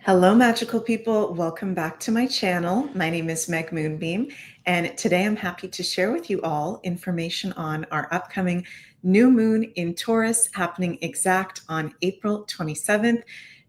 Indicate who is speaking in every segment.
Speaker 1: Hello, magical people. Welcome back to my channel. My name is Meg Moonbeam, and today I'm happy to share with you all information on our upcoming new moon in Taurus happening exact on April 27th,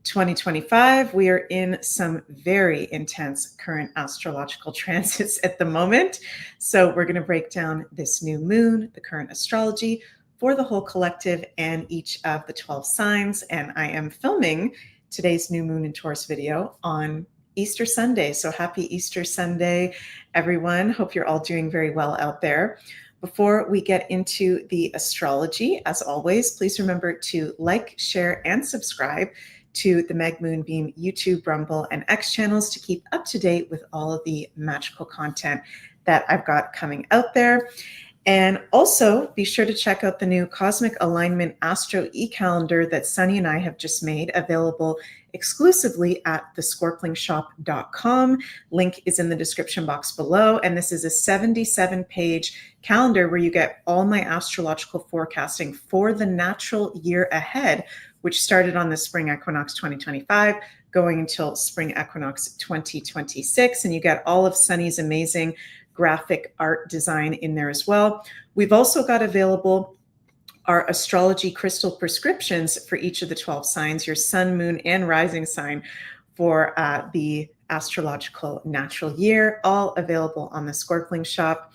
Speaker 1: 2025. We are in some very intense current astrological transits at the moment. So we're going to break down this new moon, the current astrology for the whole collective and each of the 12 signs. And I am filming today's new moon in Taurus video on Easter Sunday. So happy Easter Sunday, everyone. Hope you're all doing very well out there. Before we get into the astrology, as always, please remember to like, share, and subscribe to the Meg Moonbeam YouTube, Rumble, and X channels to keep up to date with all of the magical content that I've got coming out there. And also be sure to check out the new Cosmic Alignment Astro e-calendar that Sunny and I have just made available exclusively at thescorplingshop.com. Link is in the description box below. And this is a 77-page calendar where you get all my astrological forecasting for the natural year ahead, which started on the spring equinox 2025, going until spring equinox 2026. And you get all of Sunny's amazing graphic art design in there as well. We've also got available our astrology crystal prescriptions for each of the 12 signs, your sun, moon, and rising sign for the astrological natural year, all available on the Scorpling shop.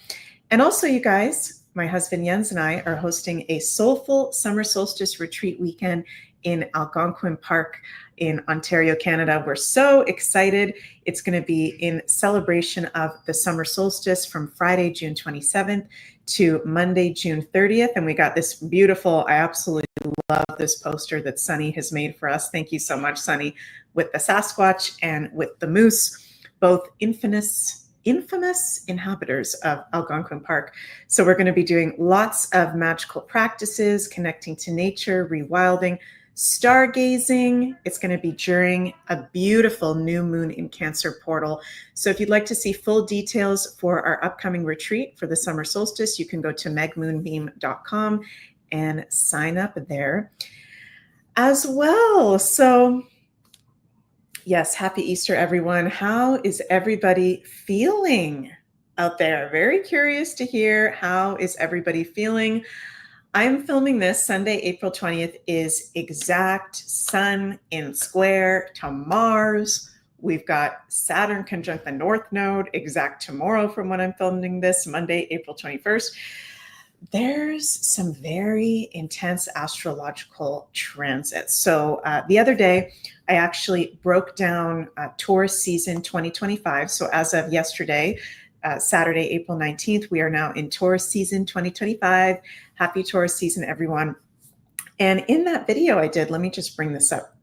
Speaker 1: And also, you guys, my husband Jens and I are hosting a soulful summer solstice retreat weekend in Algonquin Park in Ontario, Canada. We're so excited. It's going to be in celebration of the summer solstice from Friday, June 27th to Monday, June 30th. And we got this beautiful, I absolutely love this poster that Sunny has made for us. Thank you so much, Sunny, with the Sasquatch and with the moose, both infamous inhabitants of Algonquin Park. So we're going to be doing lots of magical practices, connecting to nature, rewilding, stargazing. It's going to be during a beautiful new moon in Cancer portal. So if you'd like to see full details for our upcoming retreat for the summer solstice, you can go to megmoonbeam.com and sign up there as well. So yes, happy Easter, everyone. How is everybody feeling out there? Very curious to hear, how is everybody feeling? I'm filming this Sunday, April 20th is exact Sun in square to Mars. We've got Saturn conjunct the North Node exact tomorrow from when I'm filming this, Monday, April 21st. There's some very intense astrological transits. So the other day, I actually broke down Taurus season 2025. So as of yesterday, Saturday, April 19th, we are now in Taurus season 2025. Happy Taurus season, everyone. And in that video I did, let me just bring this up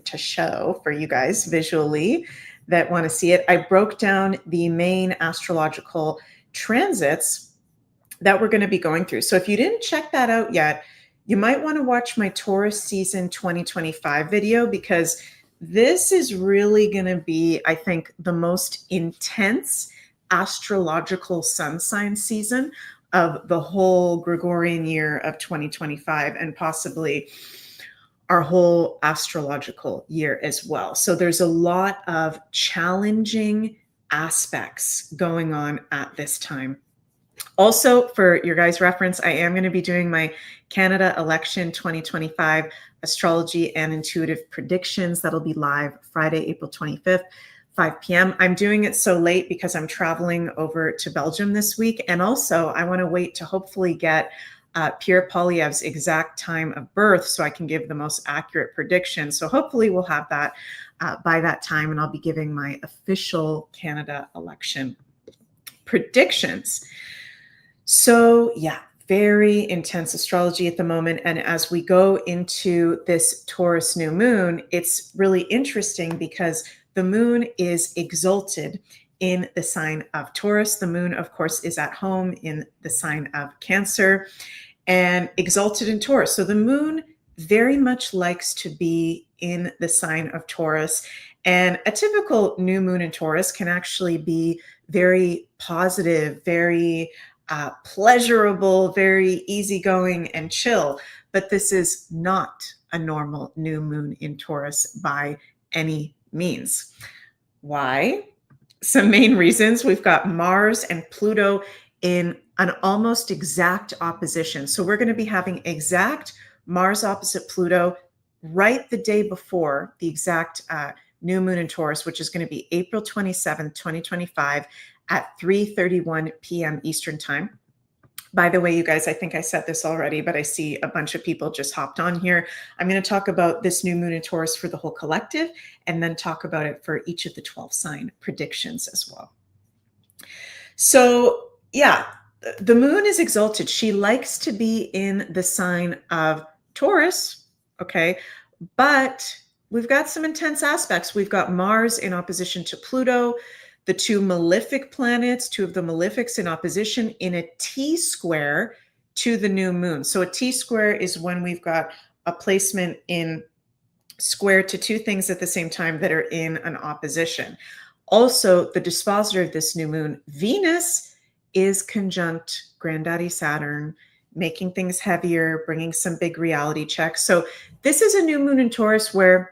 Speaker 1: to show for you guys visually that want to see it. I broke down the main astrological transits that we're going to be going through. So if you didn't check that out yet, you might want to watch my Taurus season 2025 video, because this is really going to be, I think, the most intense astrological sun sign season of the whole Gregorian year of 2025, and possibly our whole astrological year as well. So there's a lot of challenging aspects going on at this time. Also, for your guys' reference, I am going to be doing my Canada election 2025 astrology and intuitive predictions. That'll be live Friday, April 25th. 5 p.m. I'm doing it so late because I'm traveling over to Belgium this week. And also I want to wait to hopefully get Pierre Poilievre's exact time of birth so I can give the most accurate prediction. So hopefully we'll have that by that time, and I'll be giving my official Canada election predictions. So yeah, very intense astrology at the moment. And as we go into this Taurus new moon, it's really interesting because the moon is exalted in the sign of Taurus. The moon, of course, is at home in the sign of Cancer and exalted in Taurus. So the moon very much likes to be in the sign of Taurus. And a typical new moon in Taurus can actually be very positive, very pleasurable, very easygoing and chill. But this is not a normal new moon in Taurus by any means. Why? Some main reasons. We've got Mars and Pluto in an almost exact opposition. So we're going to be having exact Mars opposite Pluto right the day before the exact new moon in Taurus, which is going to be April 27th, 2025 at 3:31 p.m. Eastern Time. By the way, you guys, I think I said this already, but I see a bunch of people just hopped on here. I'm going to talk about this new moon in Taurus for the whole collective, and then talk about it for each of the 12 sign predictions as well. So yeah, the moon is exalted. She likes to be in the sign of Taurus, okay? But we've got some intense aspects. We've got Mars in opposition to Pluto, the two malefic planets, two of the malefics in opposition in a T-square to the new moon. So a T-square is when we've got a placement in square to two things at the same time that are in an opposition. Also, the dispositor of this new moon, Venus, is conjunct Granddaddy Saturn, making things heavier, bringing some big reality checks. So this is a new moon in Taurus where,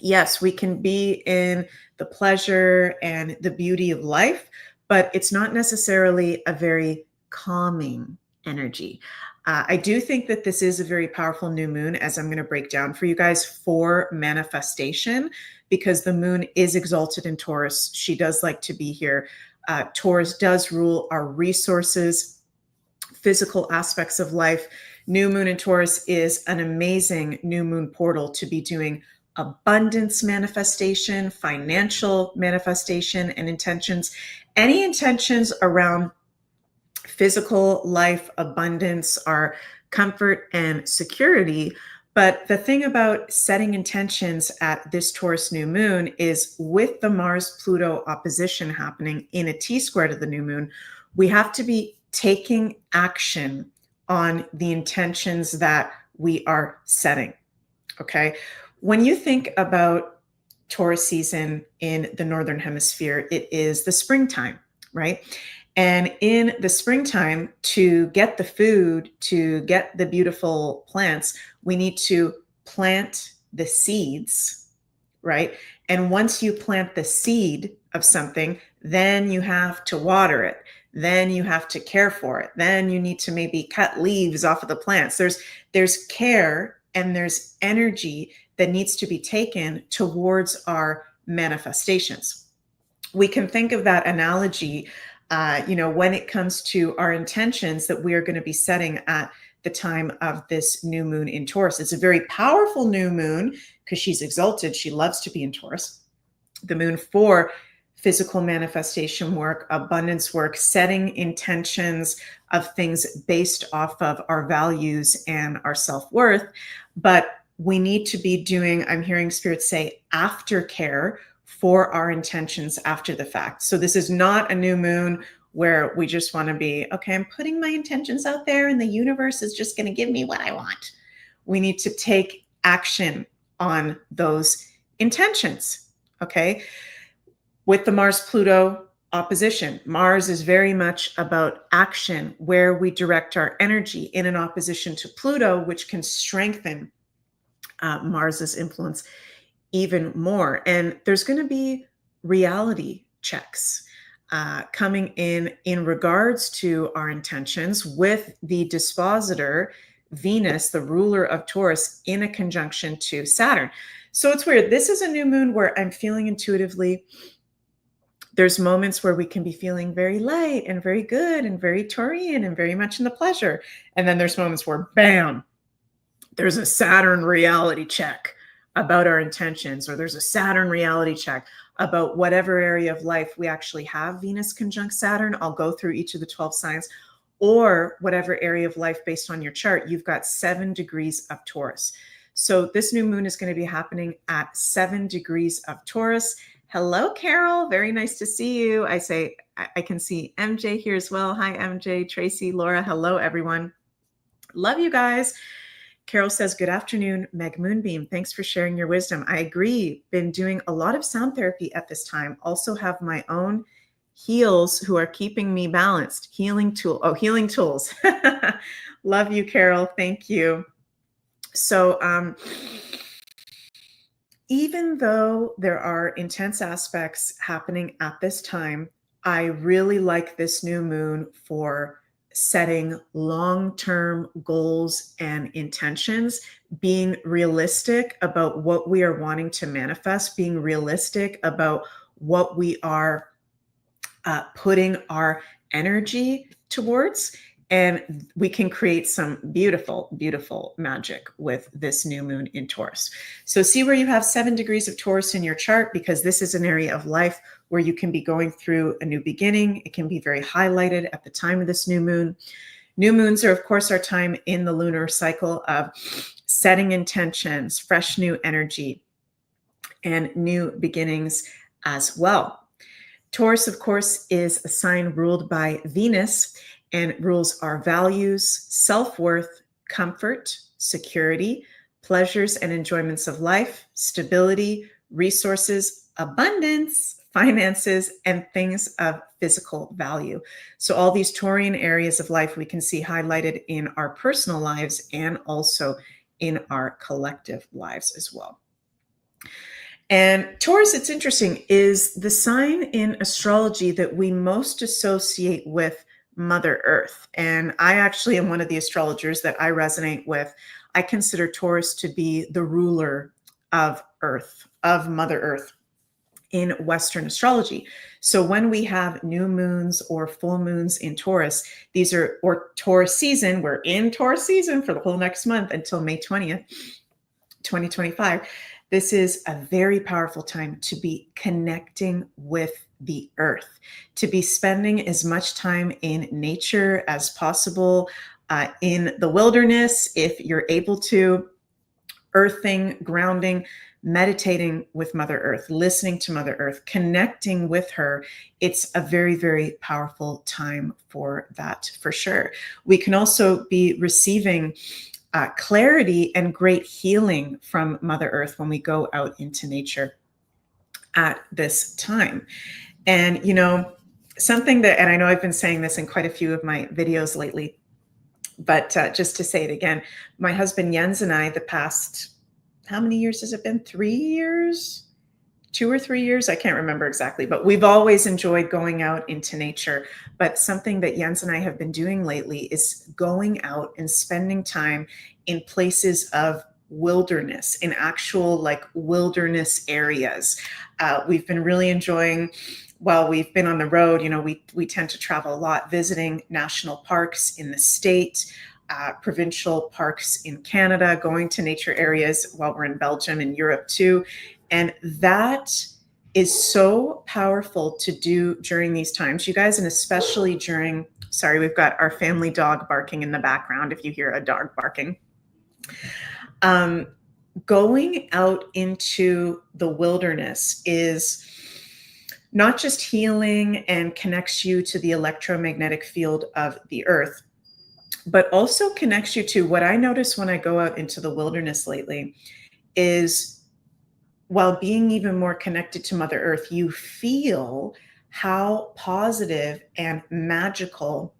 Speaker 1: yes, we can be in the pleasure and the beauty of life, but it's not necessarily a very calming energy. I do think that this is a very powerful new moon, as I'm going to break down for you guys, for manifestation, because the moon is exalted in Taurus. She does like to be here. Taurus does rule our resources, physical aspects of life. New moon in Taurus is an amazing new moon portal to be doing abundance manifestation, financial manifestation, and intentions. Any intentions around physical life, abundance, our comfort and security. But the thing about setting intentions at this Taurus new moon is, with the Mars-Pluto opposition happening in a T-square to the new moon, we have to be taking action on the intentions that we are setting, okay? When you think about Taurus season in the Northern Hemisphere, it is the springtime, right? And in the springtime, to get the food, to get the beautiful plants, we need to plant the seeds, right? And once you plant the seed of something, then you have to water it. Then you have to care for it. Then you need to maybe cut leaves off of the plants. There's care and there's energy that needs to be taken towards our manifestations. We can think of that analogy, when it comes to our intentions that we are going to be setting at the time of this new moon in Taurus. It's a very powerful new moon because she's exalted. She loves to be in Taurus. The moon for physical manifestation work, abundance work, setting intentions of things based off of our values and our self-worth. But we need to be doing, I'm hearing Spirit say, aftercare for our intentions after the fact. So this is not a new moon where we just want to be, okay, I'm putting my intentions out there and the universe is just going to give me what I want. We need to take action on those intentions, okay? With the Mars-Pluto opposition, Mars is very much about action, where we direct our energy, in an opposition to Pluto, which can strengthen Mars's influence even more. And there's going to be reality checks coming in regards to our intentions, with the dispositor, Venus, the ruler of Taurus, in a conjunction to Saturn. So it's weird. This is a new moon where I'm feeling intuitively, there's moments where we can be feeling very light and very good and very Taurian and very much in the pleasure. And then there's moments where, bam, there's a Saturn reality check about our intentions, or there's a Saturn reality check about whatever area of life we actually have Venus conjunct Saturn. I'll go through each of the 12 signs, or whatever area of life based on your chart, you've got 7 degrees of Taurus. So this new moon is going to be happening at 7 degrees of Taurus. Hello, Carol. Very nice to see you. I can see MJ here as well. Hi, MJ, Tracy, Laura. Hello, everyone. Love you guys. Carol says, good afternoon, Meg Moonbeam. Thanks for sharing your wisdom. I agree. Been doing a lot of sound therapy at this time. Also have my own heels who are keeping me balanced. Healing tools. Love you, Carol. Thank you. So even though there are intense aspects happening at this time, I really like this new moon for setting long-term goals and intentions, being realistic about what we are wanting to manifest, being realistic about what we are putting our energy towards. And we can create some beautiful, beautiful magic with this new moon in Taurus. So see where you have 7 degrees of Taurus in your chart, because this is an area of life where you can be going through a new beginning. It can be very highlighted at the time of this new moon. New moons are, of course, our time in the lunar cycle of setting intentions, fresh new energy, and new beginnings as well. Taurus, of course, is a sign ruled by Venus and rules our values, self-worth, comfort, security, pleasures and enjoyments of life, stability, resources, abundance, finances, and things of physical value. So all these Taurian areas of life we can see highlighted in our personal lives and also in our collective lives as well. And Taurus, it's interesting, is the sign in astrology that we most associate with Mother Earth. And I actually am one of the astrologers that I resonate with. I consider Taurus to be the ruler of Earth, of Mother Earth in Western astrology. So when we have new moons or full moons in Taurus, these are, or Taurus season, we're in Taurus season for the whole next month until May 20th, 2025. This is a very powerful time to be connecting with the earth, to be spending as much time in nature as possible, in the wilderness, if you're able to, earthing, grounding, meditating with Mother Earth, listening to Mother Earth, connecting with her. It's a very, very powerful time for that, for sure. We can also be receiving clarity and great healing from Mother Earth when we go out into nature at this time. And, you know, something that, and I know I've been saying this in quite a few of my videos lately, but just to say it again, my husband Jens and I, the past, how many years has it been? 3 years? 2 or 3 years? I can't remember exactly, but we've always enjoyed going out into nature. But something that Jens and I have been doing lately is going out and spending time in places of wilderness, in actual like wilderness areas. We've been really enjoying, while we've been on the road, you know, we tend to travel a lot, visiting national parks in the state, provincial parks in Canada, going to nature areas while we're in Belgium and Europe too. And that is so powerful to do during these times, you guys, and especially during, sorry, we've got our family dog barking in the background if you hear a dog barking. Going out into the wilderness is not just healing and connects you to the electromagnetic field of the earth, but also connects you to what I notice when I go out into the wilderness lately is, while being even more connected to Mother Earth, you feel how positive and magical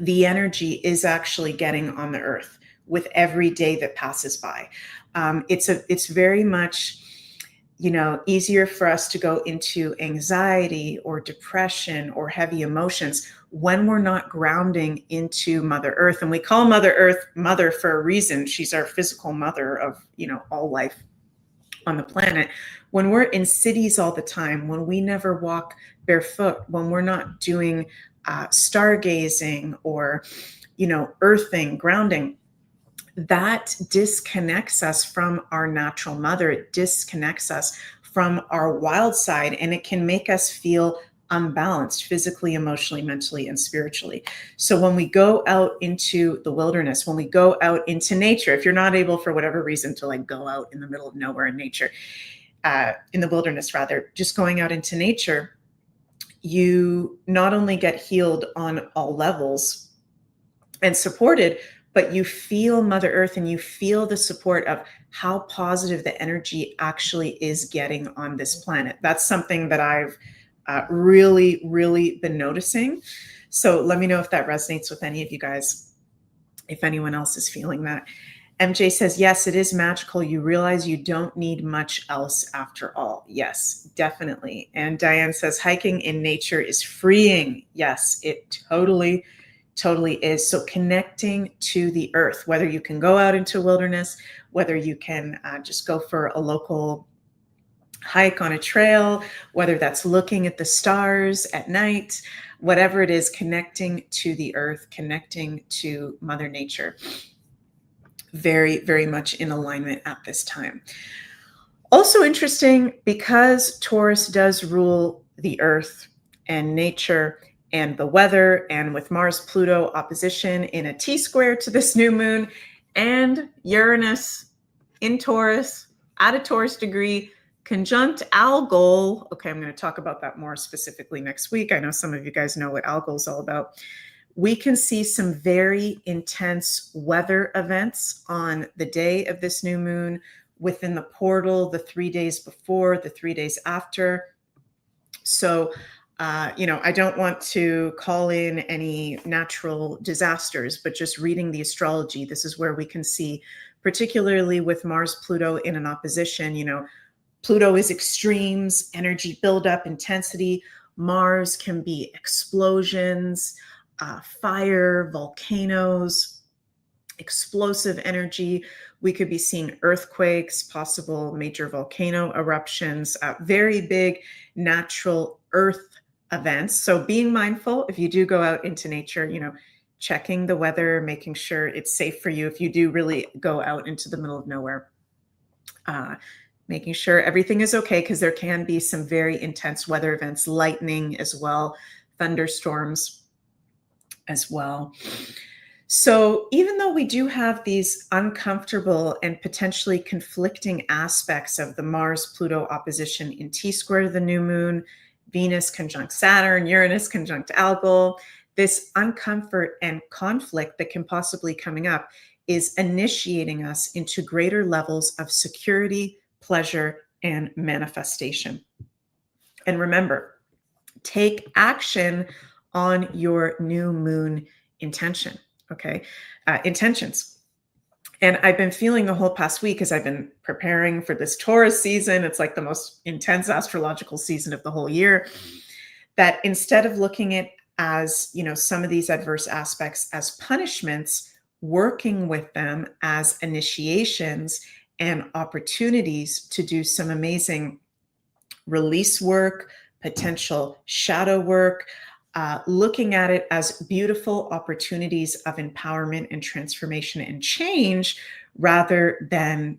Speaker 1: the energy is actually getting on the earth with every day that passes by. It's very much, you know, easier for us to go into anxiety or depression or heavy emotions when we're not grounding into Mother Earth. And we call Mother Earth Mother for a reason. She's our physical mother of, you know, all life on the planet. When we're in cities all the time, when we never walk barefoot, when we're not doing stargazing or, you know, earthing, grounding, that disconnects us from our natural mother. It disconnects us from our wild side, and it can make us feel unbalanced physically, emotionally, mentally, and spiritually. So when we go out into the wilderness, when we go out into nature, if you're not able for whatever reason to like go out in the middle of nowhere in nature, in the wilderness rather, just going out into nature, you not only get healed on all levels and supported, but you feel Mother Earth and you feel the support of how positive the energy actually is getting on this planet. That's something that I've really, really been noticing. So let me know if that resonates with any of you guys, if anyone else is feeling that. MJ says, yes, it is magical. You realize you don't need much else after all. Yes, definitely. And Diane says, hiking in nature is freeing. Yes, it totally, totally is. So connecting to the earth, whether you can go out into wilderness, whether you can just go for a local hike on a trail, whether that's looking at the stars at night, whatever it is, connecting to the earth, connecting to Mother Nature. Very, very much in alignment at this time. Also interesting, because Taurus does rule the earth and nature and the weather, and with Mars-Pluto opposition in a T-square to this new moon, and Uranus in Taurus at a Taurus degree, conjunct Algol. Okay, I'm going to talk about that more specifically next week. I know some of you guys know what Algol is all about. We can see some very intense weather events on the day of this new moon, within the portal, the 3 days before, the 3 days after. So, I don't want to call in any natural disasters, but just reading the astrology, this is where we can see, particularly with Mars-Pluto in an opposition, Pluto is extremes, energy buildup, intensity. Mars can be explosions, fire, volcanoes, explosive energy. We could be seeing earthquakes, possible major volcano eruptions, very big natural earth events. So being mindful, if you do go out into nature, checking the weather, making sure it's safe for you if you do really go out into the middle of nowhere. Making sure everything is okay, because there can be some very intense weather events, lightning as well, thunderstorms as well. So even though we do have these uncomfortable and potentially conflicting aspects of the Mars-Pluto opposition in T-square to the new moon, Venus conjunct Saturn, Uranus conjunct Algol, this uncomfort and conflict that can possibly coming up is initiating us into greater levels of security, pleasure, and manifestation. And remember, take action on your new moon intentions. And I've been feeling the whole past week, as I've been preparing for this Taurus season, it's like the most intense astrological season of the whole year, that instead of looking at as, some of these adverse aspects as punishments, working with them as initiations and opportunities to do some amazing release work, potential shadow work, looking at it as beautiful opportunities of empowerment and transformation and change, rather than,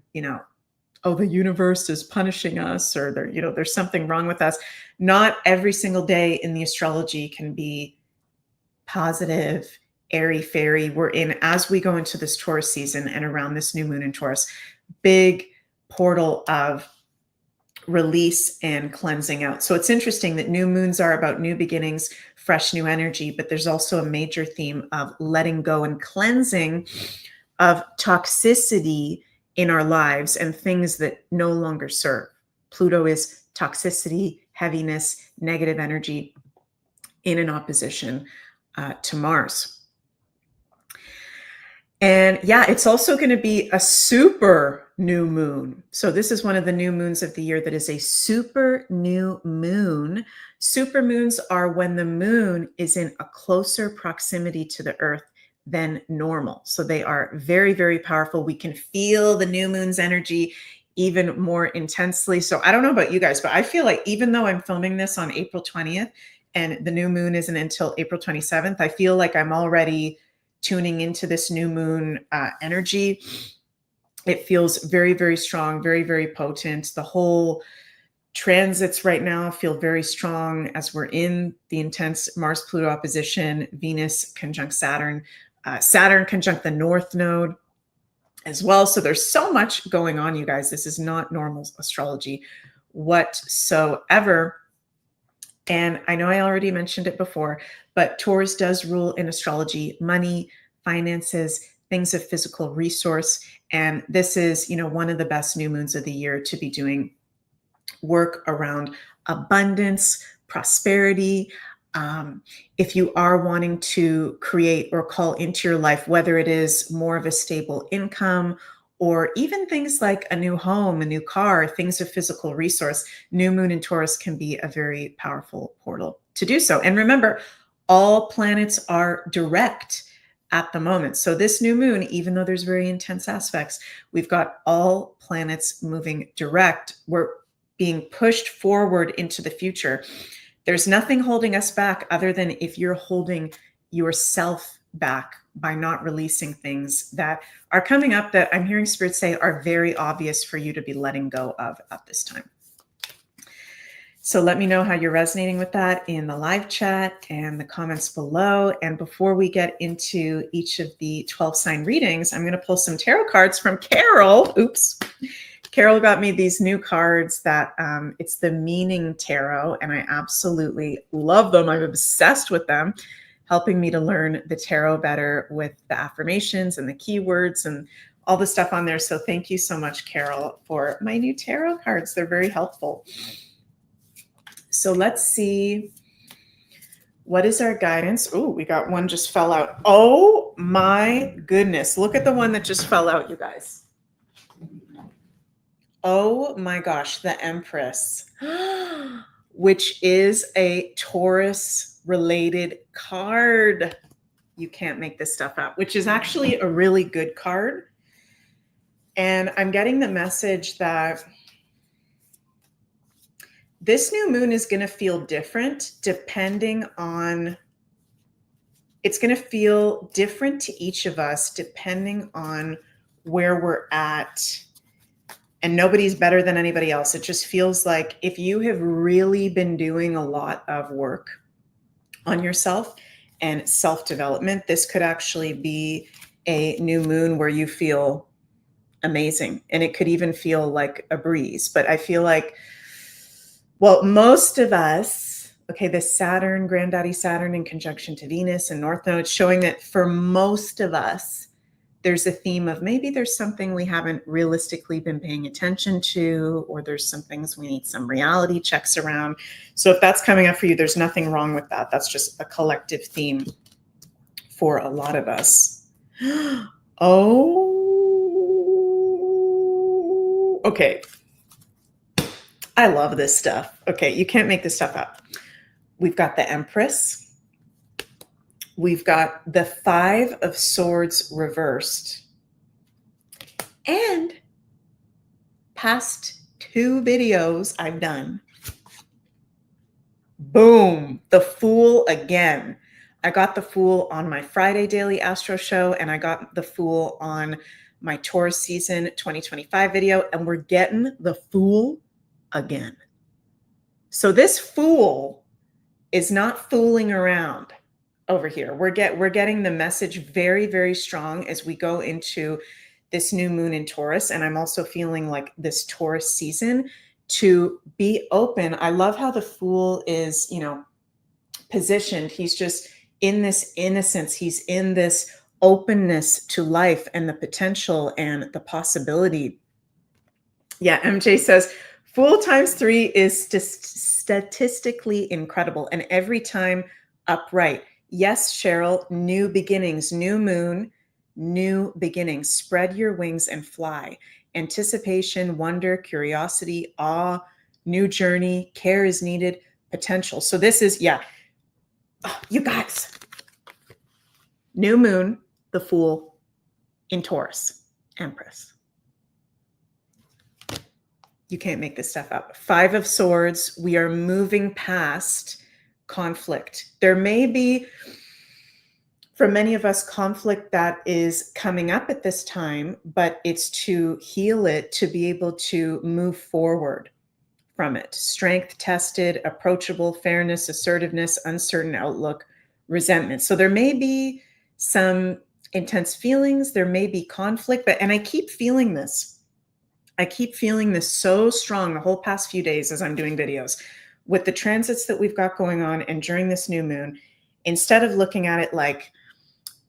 Speaker 1: oh, the universe is punishing us, or there's something wrong with us. Not every single day in the astrology can be positive, airy fairy. We're in, as we go into this Taurus season and around this new moon in Taurus, big portal of release and cleansing out. So it's interesting that new moons are about new beginnings, fresh new energy, but there's also a major theme of letting go and cleansing of toxicity in our lives and things that no longer serve. Pluto is toxicity, heaviness, negative energy in an opposition to Mars. And yeah, it's also going to be a super new moon. So this is one of the new moons of the year that is a super new moon. Super moons are when the moon is in a closer proximity to the earth than normal. So they are very, very powerful. We can feel the new moon's energy even more intensely. So I don't know about you guys, but I feel like even though I'm filming this on April 20th and the new moon isn't until April 27th, I feel like I'm already tuning into this new moon energy. It feels very, very strong, very, very potent. The whole transits right now feel very strong as we're in the intense Mars-Pluto opposition, Venus conjunct Saturn, Saturn conjunct the North Node as well. So there's so much going on, you guys. This is not normal astrology whatsoever. And I know I already mentioned it before, but Taurus does rule in astrology money, finances, things of physical resource. And this is, one of the best new moons of the year to be doing work around abundance, prosperity, If you are wanting to create or call into your life, whether it is more of a stable income or even things like a new home, a new car, things of physical resource, new moon in Taurus can be a very powerful portal to do so. And remember, all planets are direct at the moment. So this new moon, even though there's very intense aspects, we've got all planets moving direct. We're being pushed forward into the future. There's nothing holding us back other than if you're holding yourself back by not releasing things that are coming up that I'm hearing Spirit say are very obvious for you to be letting go of at this time. So let me know how you're resonating with that in the live chat and the comments below. And before we get into each of the 12 sign readings, I'm going to pull some tarot cards from Carol. Oops. Carol got me these new cards that it's the Meaning Tarot, and I absolutely love them. I'm obsessed with them, helping me to learn the tarot better with the affirmations and the keywords and all the stuff on there. So thank you so much, Carol, for my new tarot cards. They're very helpful. So let's see, what is our guidance? Oh, we got one just fell out. Oh my goodness. Look at the one that just fell out, you guys. Oh my gosh, the Empress, which is a Taurus related card. You can't make this stuff up, which is actually a really good card. And I'm getting the message that this new moon is going to feel different depending on, it's going to feel different to each of us depending on where we're at. And nobody's better than anybody else. It just feels like if you have really been doing a lot of work on yourself and self-development, this could actually be a new moon where you feel amazing. And it could even feel like a breeze. But I feel like, well, most of us, okay, the Saturn, Granddaddy Saturn in conjunction to Venus and North Node, showing that for most of us, there's a theme of maybe there's something we haven't realistically been paying attention to, or there's some things we need some reality checks around. So if that's coming up for you, there's nothing wrong with that. That's just a collective theme for a lot of us. Oh, okay. I love this stuff. Okay, you can't make this stuff up. We've got the Empress. We've got the Five of Swords reversed. And past 2 videos I've done. Boom, the Fool again. I got the Fool on my Friday Daily Astro Show, and I got the Fool on my Taurus season 2025 video, and we're getting the Fool again. So this Fool is not fooling around over here. We're getting the message very, very strong as we go into this new moon in Taurus. And I'm also feeling like this Taurus season to be open. I love how the Fool is, you know, positioned. He's just in this innocence. He's in this openness to life and the potential and the possibility. Yeah, MJ says, Fool times 3 is statistically incredible, and every time upright. Yes, Cheryl, new beginnings, new moon, new beginnings. Spread your wings and fly. Anticipation, wonder, curiosity, awe, new journey, care is needed, potential. So this is, yeah, oh, you guys, new moon, the Fool in Taurus, Empress. You can't make this stuff up. 5 of Swords, we are moving past conflict. There may be, for many of us, conflict that is coming up at this time, but it's to heal it, to be able to move forward from it. Strength tested, approachable, fairness, assertiveness, uncertain outlook, resentment. So there may be some intense feelings, there may be conflict, but, and I keep feeling this. I keep feeling this so strong the whole past few days as I'm doing videos with the transits that we've got going on. And during this new moon, instead of looking at it like,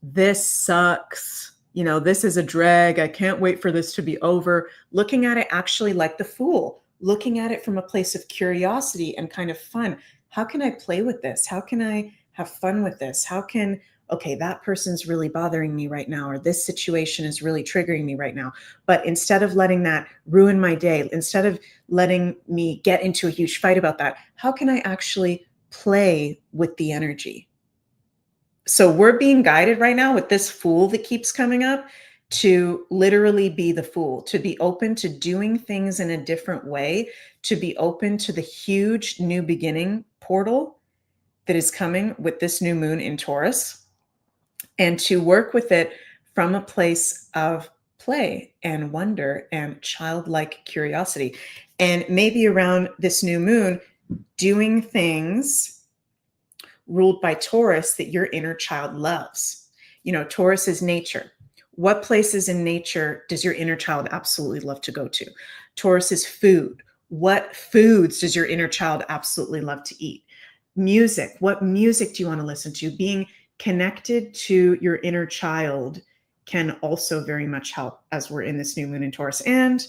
Speaker 1: this sucks, you know, this is a drag, I can't wait for this to be over, looking at it actually like the Fool. looking at it from a place of curiosity and kind of fun. How can I play with this? How can I have fun with this? How can, okay, that person's really bothering me right now, or this situation is really triggering me right now. But instead of letting that ruin my day, instead of letting me get into a huge fight about that, how can I actually play with the energy? So we're being guided right now with this Fool that keeps coming up to literally be the Fool, to be open to doing things in a different way, to be open to the huge new beginning portal that is coming with this new moon in Taurus, and to work with it from a place of play and wonder and childlike curiosity. And maybe around this new moon, doing things ruled by Taurus that your inner child loves. You know, Taurus is nature. What places in nature does your inner child absolutely love to go to? Taurus is food. What foods does your inner child absolutely love to eat? Music. What music do you want to listen to? Being connected to your inner child can also very much help as we're in this new moon in Taurus. And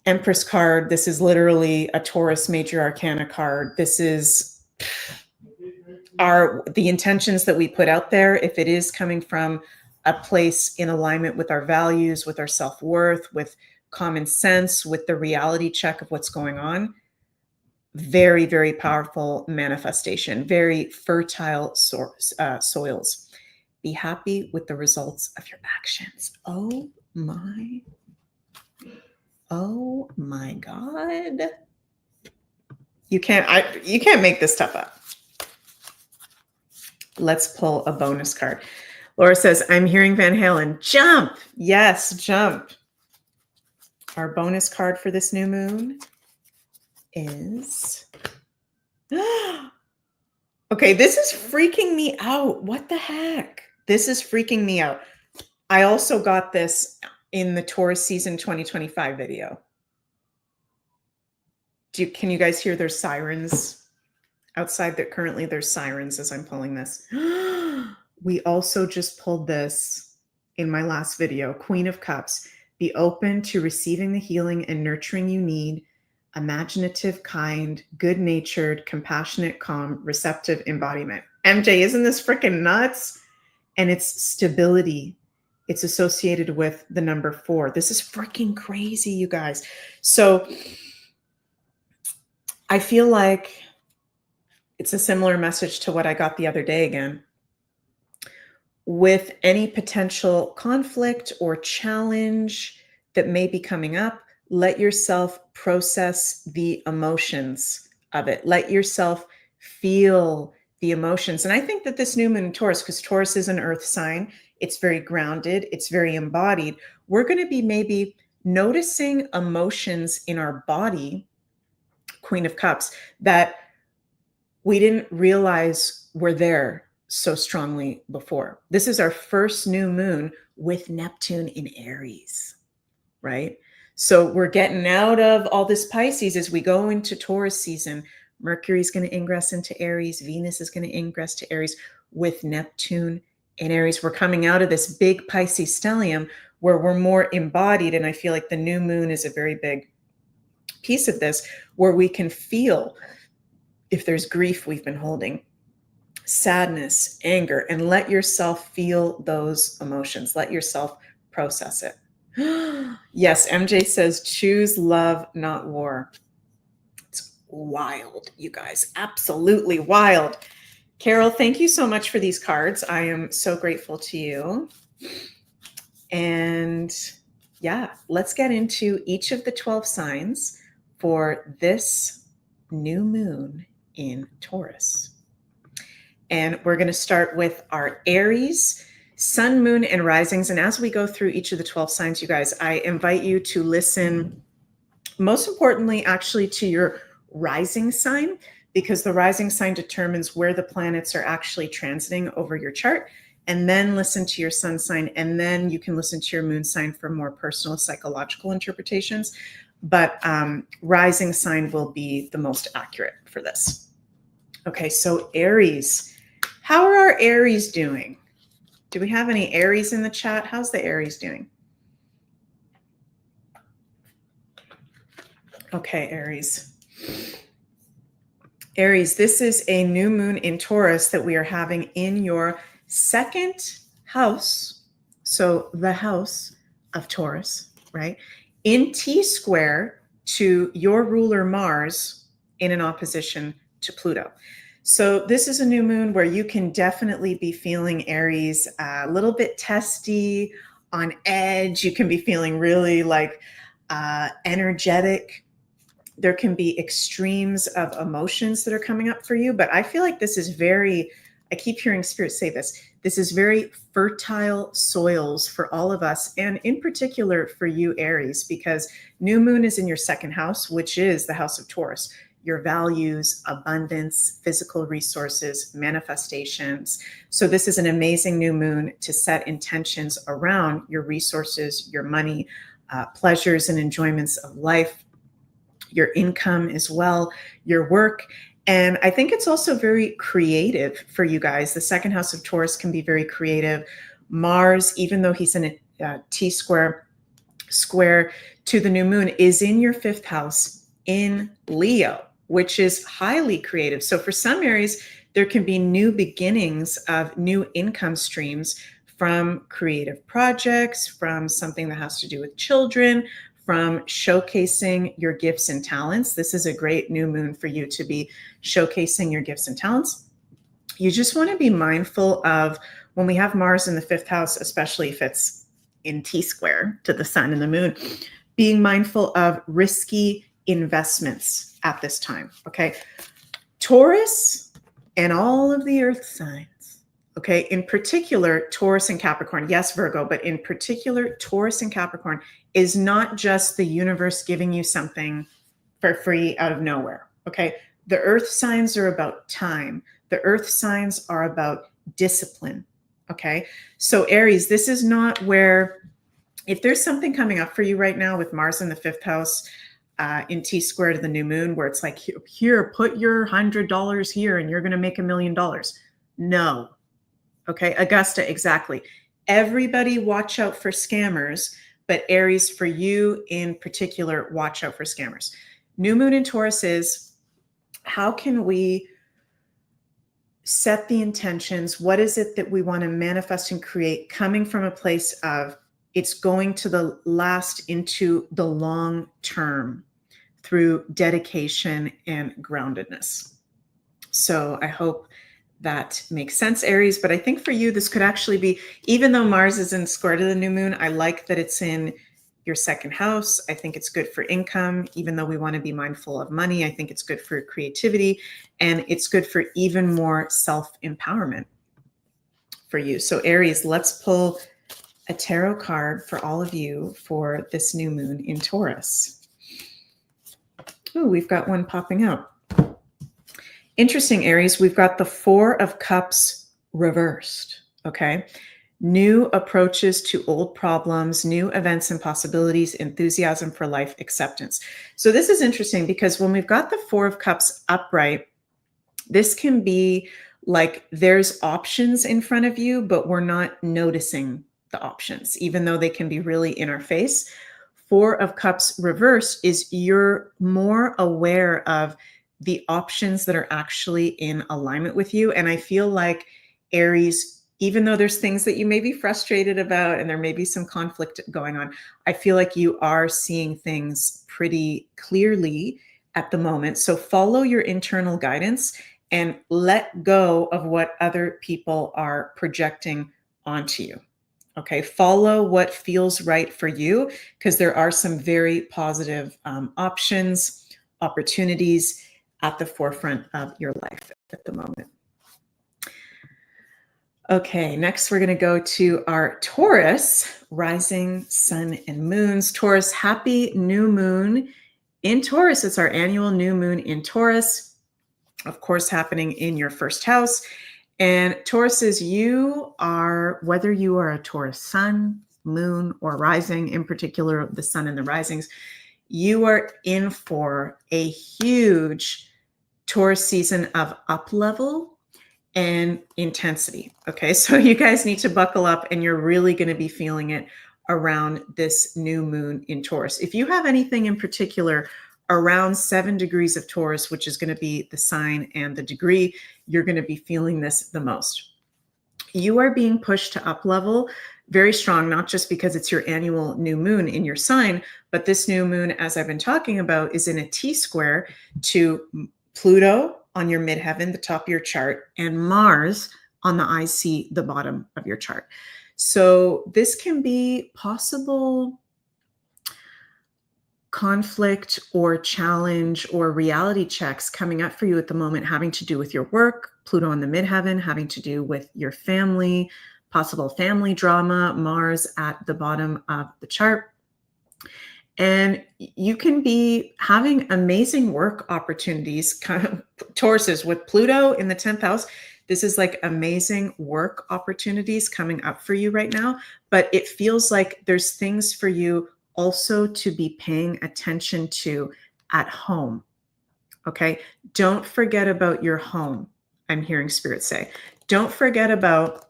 Speaker 1: Empress card, this is literally a Taurus major arcana card. This is the intentions that we put out there. If it is coming from a place in alignment with our values, with our self-worth, with common sense, with the reality check of what's going on, very, very powerful manifestation, very fertile soils. Be happy with the results of your actions. Oh my God. You can't make this stuff up. Let's pull a bonus card. Laura says, I'm hearing Van Halen. Jump. Yes, jump. Our bonus card for this new moon is... Okay, this is freaking me out. What the heck? This is freaking me out. I also got this in the Taurus season 2025 video. Can you guys hear there's sirens outside? That currently there's sirens as I'm pulling this. We also just pulled this in my last video, Queen of Cups. Be open to receiving the healing and nurturing you need. Imaginative, kind, good-natured, compassionate, calm, receptive embodiment. MJ, isn't this freaking nuts? And it's stability. It's associated with the number 4. This is freaking crazy, you guys. So I feel like it's a similar message to what I got the other day again. With any potential conflict or challenge that may be coming up, let yourself process the emotions of it. Let yourself feel the emotions. And I think that this new moon in Taurus, because Taurus is an earth sign, it's very grounded, it's very embodied. We're going to be maybe noticing emotions in our body, Queen of Cups, that we didn't realize were there so strongly before. This is our first new moon with Neptune in Aries, right? So we're getting out of all this Pisces as we go into Taurus season. Mercury's going to ingress into Aries. Venus is going to ingress to Aries with Neptune in Aries. We're coming out of this big Pisces stellium where we're more embodied. And I feel like the new moon is a very big piece of this, where we can feel if there's grief we've been holding, sadness, anger, and let yourself feel those emotions. Let yourself process it. Yes, MJ says, choose love, not war. It's wild, you guys. Absolutely wild. Carol, thank you so much for these cards. I am so grateful to you. And yeah, let's get into each of the 12 signs for this new moon in Taurus. And we're going to start with our Aries, sun, moon, and risings. And as we go through each of the 12 signs, you guys, I invite you to listen, most importantly, actually, to your rising sign, because the rising sign determines where the planets are actually transiting over your chart. And then listen to your sun sign, and then you can listen to your moon sign for more personal psychological interpretations. But rising sign will be the most accurate for this. Okay, so Aries. How are our Aries doing? Do we have any Aries in the chat? How's the Aries doing? Okay, Aries. Aries, this is a new moon in Taurus that we are having in your second house. So the house of Taurus, right? In T square to your ruler Mars in an opposition to Pluto. So this is a new moon where you can definitely be feeling, Aries, a little bit testy, on edge. You can be feeling really like energetic. There can be extremes of emotions that are coming up for you, but I feel like this is very, I keep hearing Spirit say this is very fertile soils for all of us, and in particular for you, Aries, because new moon is in your second house, which is the house of Taurus. Your values, abundance, physical resources, manifestations. So this is an amazing new moon to set intentions around your resources, your money, pleasures and enjoyments of life, your income as well, your work. And I think it's also very creative for you guys. The second house of Taurus can be very creative. Mars, even though he's in a T square to the new moon, is in your fifth house in Leo, which is highly creative. So for some Aries, there can be new beginnings of new income streams from creative projects, from something that has to do with children, from showcasing your gifts and talents. This is a great new moon for you to be showcasing your gifts and talents. You just want to be mindful of when we have Mars in the fifth house, especially if it's in T square to the sun and the moon, being mindful of risky investments at this time, okay? Taurus and all of the earth signs, okay? In particular, Taurus and Capricorn, yes, Virgo, but in particular, Taurus and Capricorn is not just the universe giving you something for free out of nowhere, okay? The earth signs are about time. The earth signs are about discipline, okay? So Aries, this is not where, if there's something coming up for you right now with Mars in the fifth house, in T square to the new moon, where it's like, here, put your $100 here and you're going to make $1 million. No. Okay. Augusta, exactly. Everybody watch out for scammers, but Aries, for you in particular, watch out for scammers. New moon in Taurus is, how can we set the intentions? What is it that we want to manifest and create coming from a place of, it's going to last into the long term through dedication and groundedness. So I hope that makes sense, Aries. But I think for you, this could actually be, even though Mars is in square to the new moon, I like that it's in your second house. I think it's good for income, even though we want to be mindful of money. I think it's good for creativity, and it's good for even more self-empowerment for you. So Aries, let's pull a tarot card for all of you for this new moon in Taurus. Oh, we've got one popping out. Interesting, Aries, we've got the Four of Cups reversed, okay? New approaches to old problems, new events and possibilities, enthusiasm for life, acceptance. So this is interesting because when we've got the Four of Cups upright, this can be like there's options in front of you, but we're not noticing the options, even though they can be really in our face. Four of Cups reversed is you're more aware of the options that are actually in alignment with you. And I feel like Aries, even though there's things that you may be frustrated about and there may be some conflict going on, I feel like you are seeing things pretty clearly at the moment. So follow your internal guidance and let go of what other people are projecting onto you. Okay, follow what feels right for you, because there are some very positive options, opportunities at the forefront of your life at the moment. Okay, next we're going to go to our Taurus, rising, sun, and moons. Taurus, happy new moon in Taurus. It's our annual new moon in Taurus, of course, happening in your first house. And Tauruses, you are, whether you are a Taurus sun, moon, or rising, in particular the sun and the risings, you are in for a huge Taurus season of up level and intensity. Okay, so you guys need to buckle up, and you're really going to be feeling it around this new moon in Taurus. If you have anything in particular around 7 degrees of Taurus, which is going to be the sign and the degree, you're going to be feeling this the most. You are being pushed to up level very strong, not just because it's your annual new moon in your sign, but this new moon, as I've been talking about, is in a T-square to Pluto on your midheaven, the top of your chart, and Mars on the IC, the bottom of your chart. So this can be possible conflict or challenge or reality checks coming up for you at the moment, having to do with your work, Pluto in the midheaven, having to do with your family, possible family drama, Mars at the bottom of the chart. And you can be having amazing work opportunities, kind of Tauruses with Pluto in the 10th house. This is like amazing work opportunities coming up for you right now, but it feels like there's things for you also to be paying attention to at home. Okay. Don't forget about your home. I'm hearing Spirit say, don't forget about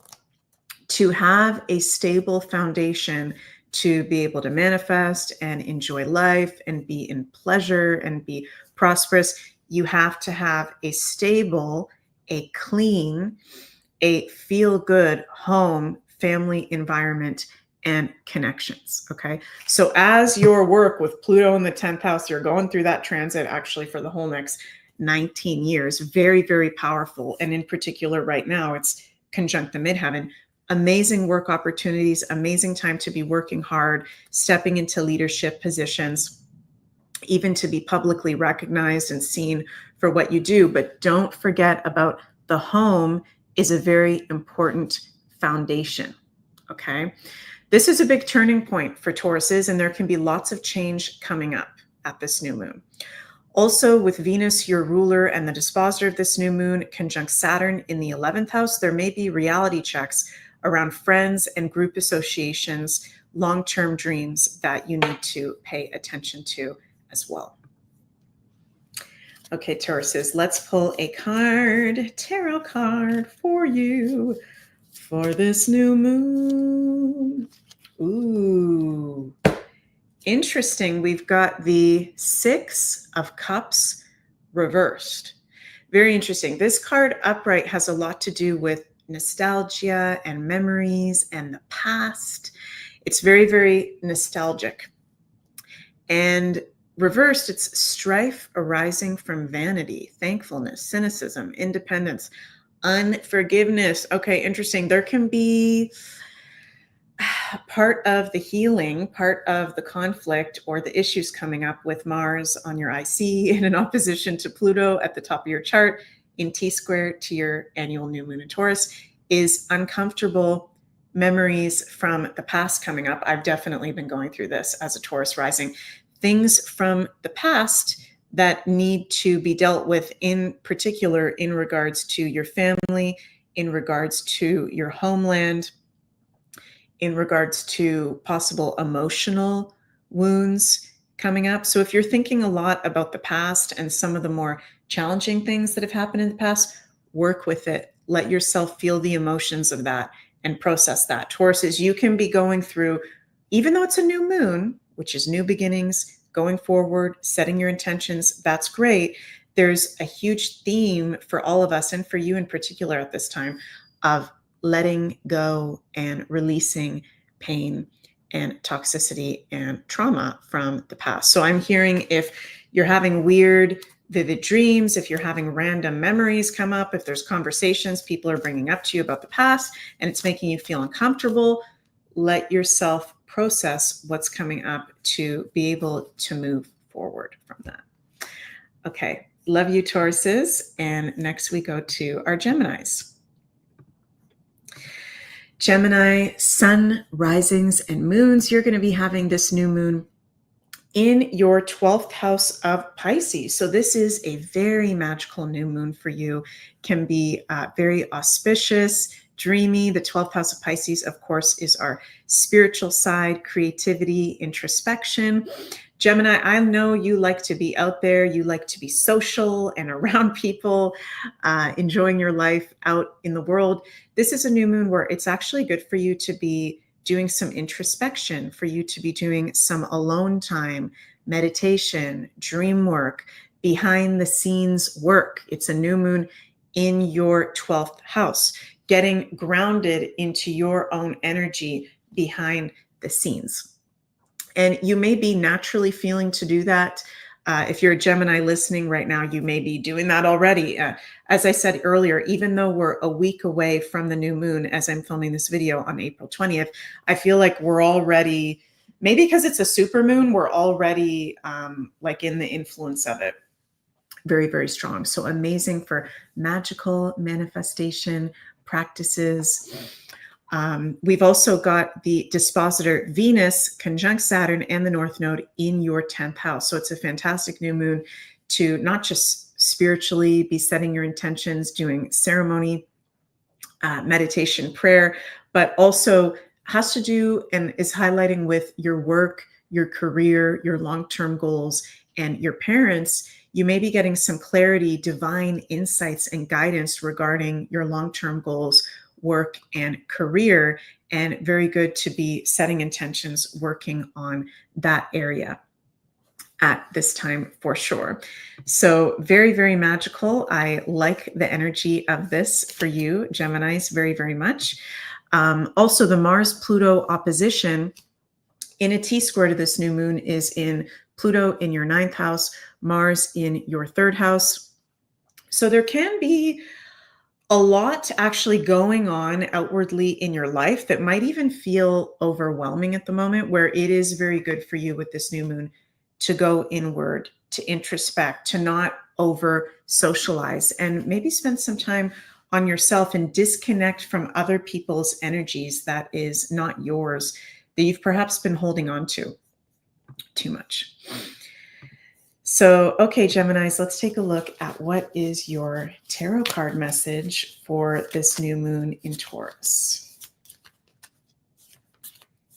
Speaker 1: to have a stable foundation to be able to manifest and enjoy life and be in pleasure and be prosperous. You have to have a stable, a clean, a feel good home, family environment, and connections. Okay. So as your work with Pluto in the 10th house, you're going through that transit actually for the whole next 19 years. Very, very powerful. And in particular, right now, it's conjunct the midheaven. Amazing work opportunities, amazing time to be working hard, stepping into leadership positions, even to be publicly recognized and seen for what you do. But don't forget about the home is a very important foundation. Okay. This is a big turning point for Tauruses, and there can be lots of change coming up at this new moon. Also, with Venus, your ruler and the dispositor of this new moon, conjunct Saturn in the 11th house, there may be reality checks around friends and group associations, long-term dreams that you need to pay attention to as well. Okay, Tauruses, let's pull a tarot card for you for this new moon. Ooh, interesting. We've got the 6 of Cups reversed. Very interesting. This card upright has a lot to do with nostalgia and memories and the past. It's very, very nostalgic. And reversed, it's strife arising from vanity, thankfulness, cynicism, independence, unforgiveness. Okay, interesting. There can be part of the healing, part of the conflict or the issues coming up with Mars on your IC in an opposition to Pluto at the top of your chart in T-square to your annual new moon in Taurus is uncomfortable memories from the past coming up. I've definitely been going through this as a Taurus rising. Things from the past that need to be dealt with, in particular in regards to your family, in regards to your homeland, in regards to possible emotional wounds coming up. So if you're thinking a lot about the past and some of the more challenging things that have happened in the past, work with it. Let yourself feel the emotions of that and process that. Tauruses, you can be going through, even though it's a new moon, which is new beginnings, going forward, setting your intentions, that's great. There's a huge theme for all of us, and for you in particular at this time, of letting go and releasing pain and toxicity and trauma from the past. So I'm hearing if you're having weird, vivid dreams, if you're having random memories come up, if there's conversations people are bringing up to you about the past and it's making you feel uncomfortable, let yourself process what's coming up to be able to move forward from that. Okay, love you, Tauruses. And next we go to our Geminis. Gemini, sun, risings, and moons. You're going to be having this new moon in your 12th house of Pisces. So this is a very magical new moon for you. Can be very auspicious, dreamy. The 12th house of Pisces, of course, is our spiritual side, creativity, introspection. Gemini, I know you like to be out there. You like to be social and around people, enjoying your life out in the world. This is a new moon where it's actually good for you to be doing some introspection, for you to be doing some alone time, meditation, dream work, behind the scenes work. It's a new moon in your 12th house, getting grounded into your own energy behind the scenes. And you may be naturally feeling to do that. If you're a Gemini listening right now, you may be doing that already. As I said earlier, even though we're a week away from the new moon, as I'm filming this video on April 20th, I feel like we're already, maybe because it's a super moon, we're already like in the influence of it. Very, very strong. So amazing for magical manifestation practices. We've also got the dispositor Venus conjunct Saturn and the North Node in your 10th house. So it's a fantastic new moon to not just spiritually be setting your intentions, doing ceremony, meditation, prayer, but also has to do and is highlighting with your work, your career, your long-term goals, and your parents. You may be getting some clarity, divine insights, and guidance regarding your long-term goals, work, and career, and very good to be setting intentions, working on that area at this time for sure. So very, very magical. I like the energy of this for you, Geminis, very, very much. Also, the Mars-Pluto opposition in a T-square to this new moon is in Pluto in your 9th house, Mars in your 3rd house. So there can be a lot actually going on outwardly in your life that might even feel overwhelming at the moment, where it is very good for you with this new moon to go inward, to introspect, to not over socialize, and maybe spend some time on yourself and disconnect from other people's energies that is not yours, that you've perhaps been holding on to too much. So, okay, Geminis, let's take a look at what is your tarot card message for this new moon in Taurus.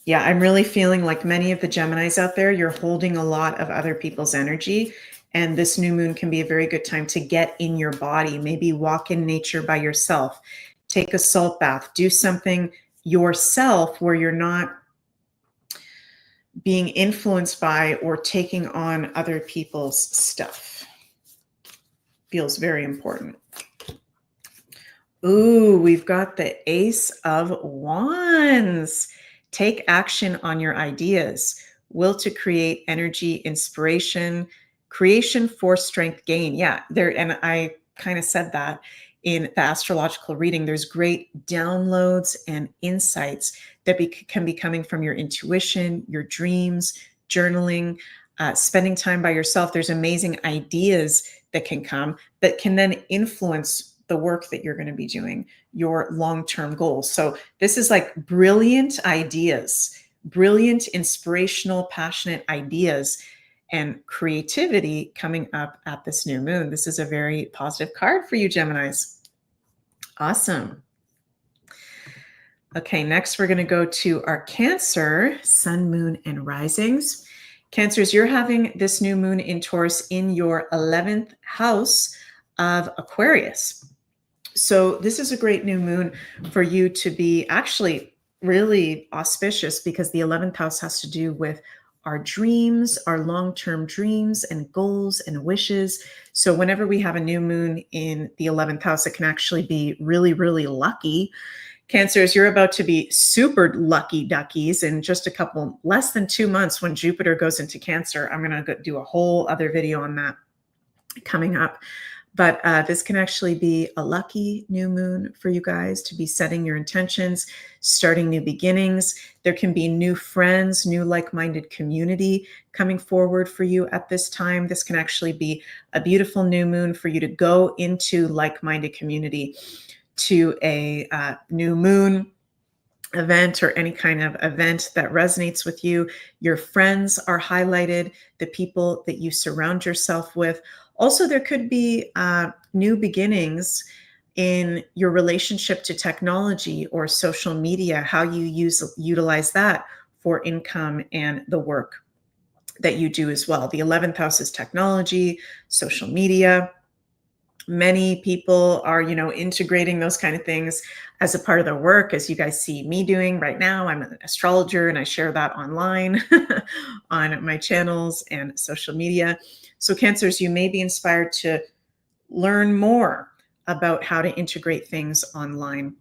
Speaker 1: Yeah, I'm really feeling like many of the Geminis out there, you're holding a lot of other people's energy, and this new moon can be a very good time to get in your body, maybe walk in nature by yourself, take a salt bath, do something yourself where you're not being influenced by or taking on other people's stuff. Feels very important. Ooh, we've got the Ace of Wands. Take action on your ideas. Will to create energy, inspiration, creation, force, strength, gain. Yeah, there, and I kind of said that in the astrological reading. There's great downloads and insights that can be coming from your intuition, your dreams, journaling, spending time by yourself. There's amazing ideas that can come that can then influence the work that you're going to be doing, your long-term goals. So this is like brilliant ideas, brilliant, inspirational, passionate ideas and creativity coming up at this new moon. This is a very positive card for you, Geminis. Awesome. Okay, next we're going to go to our Cancer, Sun, Moon, and Risings. Cancers, you're having this new moon in Taurus in your 11th house of Aquarius. So this is a great new moon for you to be actually really auspicious, because the 11th house has to do with our dreams, our long-term dreams and goals and wishes. So whenever we have a new moon in the 11th house, it can actually be really, really lucky. Cancers, you're about to be super lucky duckies in just a couple, less than 2 months when Jupiter goes into Cancer. I'm going to do a whole other video on that coming up. But this can actually be a lucky new moon for you guys to be setting your intentions, starting new beginnings. There can be new friends, new like-minded community coming forward for you at this time. This can actually be a beautiful new moon for you to go into like-minded community, to a new moon event or any kind of event that resonates with you. Your friends are highlighted, the people that you surround yourself with. Also, there could be new beginnings in your relationship to technology or social media, how you utilize that for income and the work that you do as well. The 11th house is technology, social media, Many people are, integrating those kind of things as a part of their work, as you guys see me doing right now. I'm an astrologer and I share that online on my channels and social media. So Cancers, you may be inspired to learn more about how to integrate things online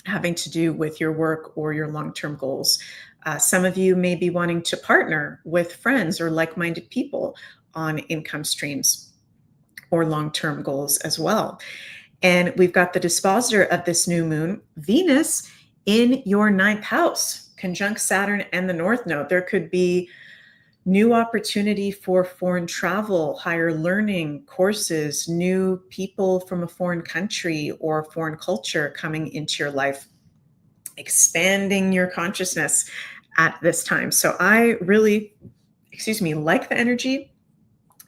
Speaker 1: having to do with your work or your long-term goals. Some of you may be wanting to partner with friends or like-minded people on income streams or long-term goals as well. And we've got the dispositor of this new moon, Venus, in your 9th house, conjunct Saturn and the North Node. There could be new opportunity for foreign travel, higher learning courses, new people from a foreign country or foreign culture coming into your life, expanding your consciousness at this time. So I really, like the energy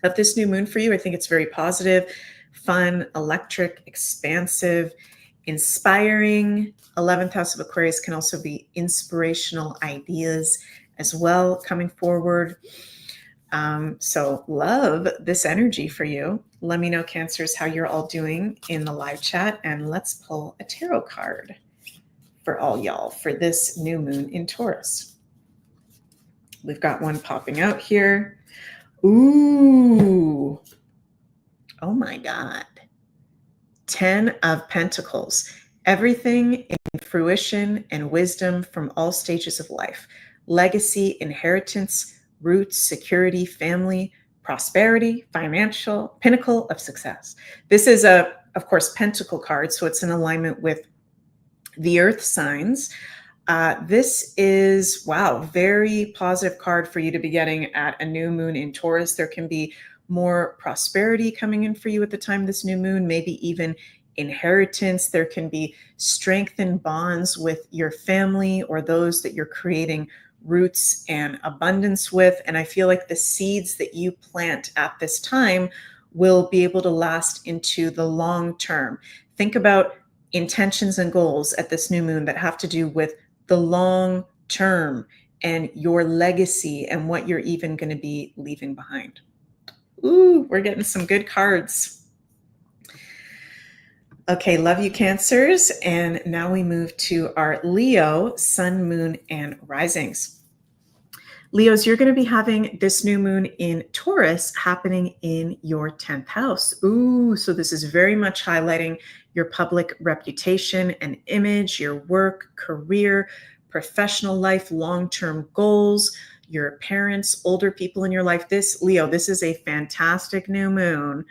Speaker 1: of this new moon for you. I think it's very positive, fun, electric, expansive, inspiring. 11th house of Aquarius can also be inspirational ideas as well coming forward. So love this energy for you. Let me know, Cancers, how you're all doing in the live chat, and let's pull a tarot card for all y'all for this new moon in Taurus. We've got one popping out here. Ooh. Oh my God. 10 of Pentacles. Everything in fruition and wisdom from all stages of life. Legacy, inheritance, roots, security, family, prosperity, financial, pinnacle of success. This is of course, Pentacle card, so it's in alignment with the earth signs. This is, wow, very positive card for you to be getting at a new moon in Taurus. There can be more prosperity coming in for you at the time of this new moon, maybe even inheritance. There can be strengthened bonds with your family or those that you're creating roots and abundance with. And I feel like the seeds that you plant at this time will be able to last into the long term. Think about intentions and goals at this new moon that have to do with the long term and your legacy and what you're even going to be leaving behind. Ooh, we're getting some good cards. Okay, love you, Cancers. And now we move to our Leo, Sun, Moon, and Risings. Leos, you're going to be having this new moon in Taurus happening in your 10th house. Ooh, so this is very much highlighting your public reputation and image, your work, career, professional life, long-term goals, your parents, older people in your life. This, Leo, this is a fantastic new moon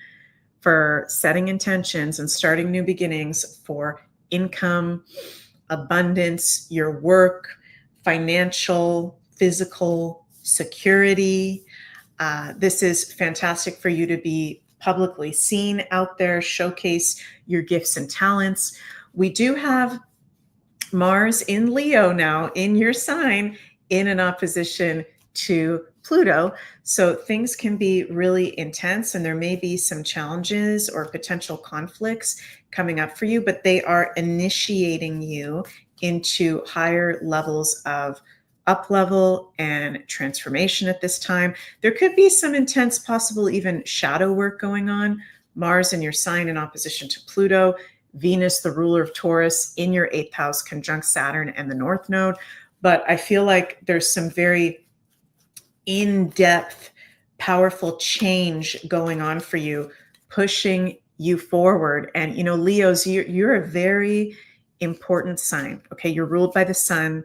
Speaker 1: for setting intentions and starting new beginnings for income, abundance, your work, financial, physical security. This is fantastic for you to be publicly seen out there, showcase your gifts and talents. We do have Mars in Leo now in your sign in an opposition to Pluto. So things can be really intense and there may be some challenges or potential conflicts coming up for you, but they are initiating you into higher levels of up level and transformation at this time. There could be some intense, possible even shadow work going on. Mars in your sign in opposition to Pluto, Venus, the ruler of Taurus, in your 8th house, conjunct Saturn and the North Node. But I feel like there's some very in-depth, powerful change going on for you, pushing you forward. And, you know, Leos, you're a very important sign. Okay, you're ruled by the sun.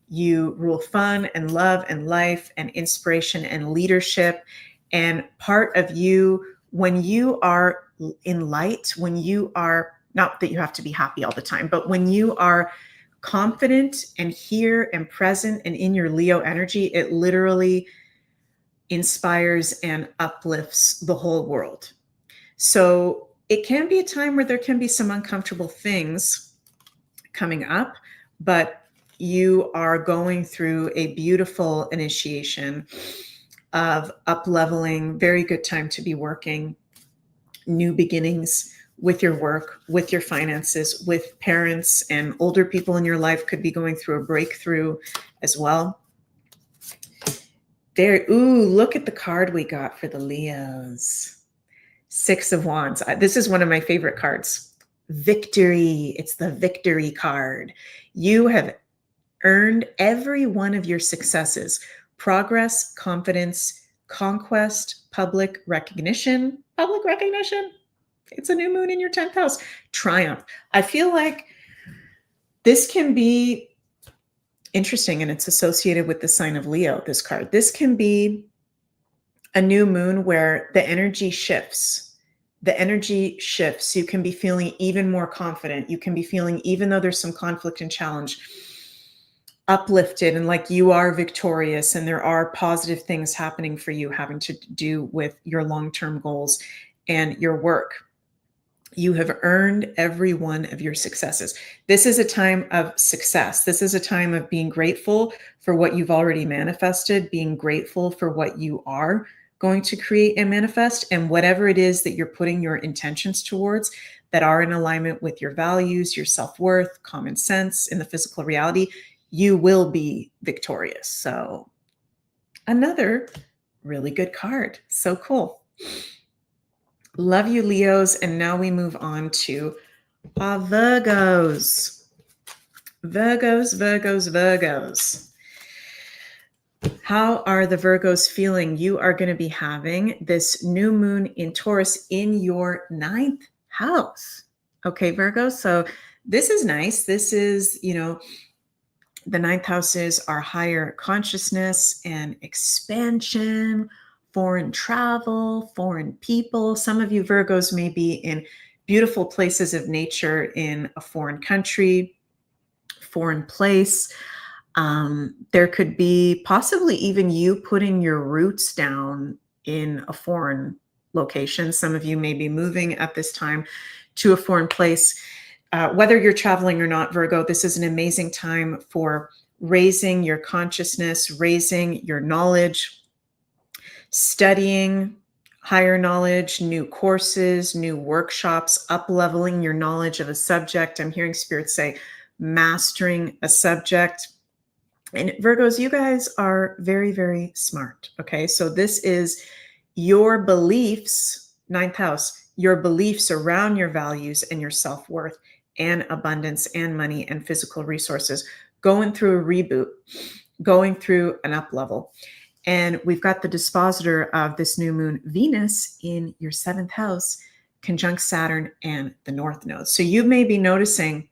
Speaker 1: You rule fun and love and life and inspiration and leadership. And part of you, when you are in light, when you are, not that you have to be happy all the time, but when you are confident and here and present and in your Leo energy, it literally inspires and uplifts the whole world. So it can be a time where there can be some uncomfortable things coming up, but you are going through a beautiful initiation of up-leveling, very good time to be working, new beginnings with your work, with your finances, with parents and older people in your life could be going through a breakthrough as well. There, ooh, look at the card we got for the Leos. Six of Wands. This is one of my favorite cards. Victory. It's the victory card. You have earned every one of your successes: progress, confidence, conquest, public recognition. Public recognition. It's a new moon in your 10th house. Triumph. I feel like this can be interesting, and it's associated with the sign of Leo, this card. This can be a new moon where the energy shifts. The energy shifts. You can be feeling even more confident. You can be feeling, even though there's some conflict and challenge, uplifted and like you are victorious, and there are positive things happening for you having to do with your long-term goals and your work. You have earned every one of your successes. This is a time of success. This is a time of being grateful for what you've already manifested, being grateful for what you are going to create and manifest, and whatever it is that you're putting your intentions towards that are in alignment with your values, your self-worth, common sense, in the physical reality, you will be victorious. So another really good card. So cool. Love you, Leos. And now we move on to Virgos. Virgos, Virgos, Virgos. How are the Virgos feeling? You are going to be having this new moon in Taurus in your 9th house. Okay, Virgo. So this is nice. This is, you know, the 9th house is our higher consciousness and expansion, foreign travel, foreign people. Some of you Virgos may be in beautiful places of nature in a foreign country, foreign place. There could be possibly even you putting your roots down in a foreign location. Some of you may be moving at this time to a foreign place. Whether you're traveling or not, Virgo, this is an amazing time for raising your consciousness, raising your knowledge, studying higher knowledge, new courses, new workshops, up-leveling your knowledge of a subject. I'm hearing Spirit say mastering a subject. And Virgos, you guys are very, very smart. Okay, so this is your beliefs, 9th house, your beliefs around your values and your self-worth and abundance and money and physical resources going through a reboot, going through an up level. And we've got the dispositor of this new moon, Venus, in your 7th house, conjunct Saturn and the North Node. So you may be noticing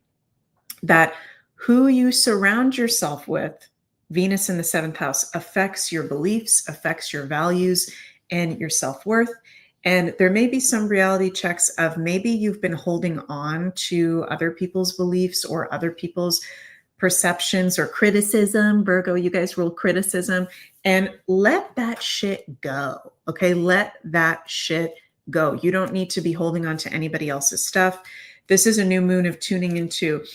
Speaker 1: that who you surround yourself with, Venus in the 7th house, affects your beliefs, affects your values and your self-worth. And there may be some reality checks of maybe you've been holding on to other people's beliefs or other people's perceptions or criticism. Virgo, you guys rule criticism, and let that shit go. Okay, let that shit go. You don't need to be holding on to anybody else's stuff. This is a new moon of tuning into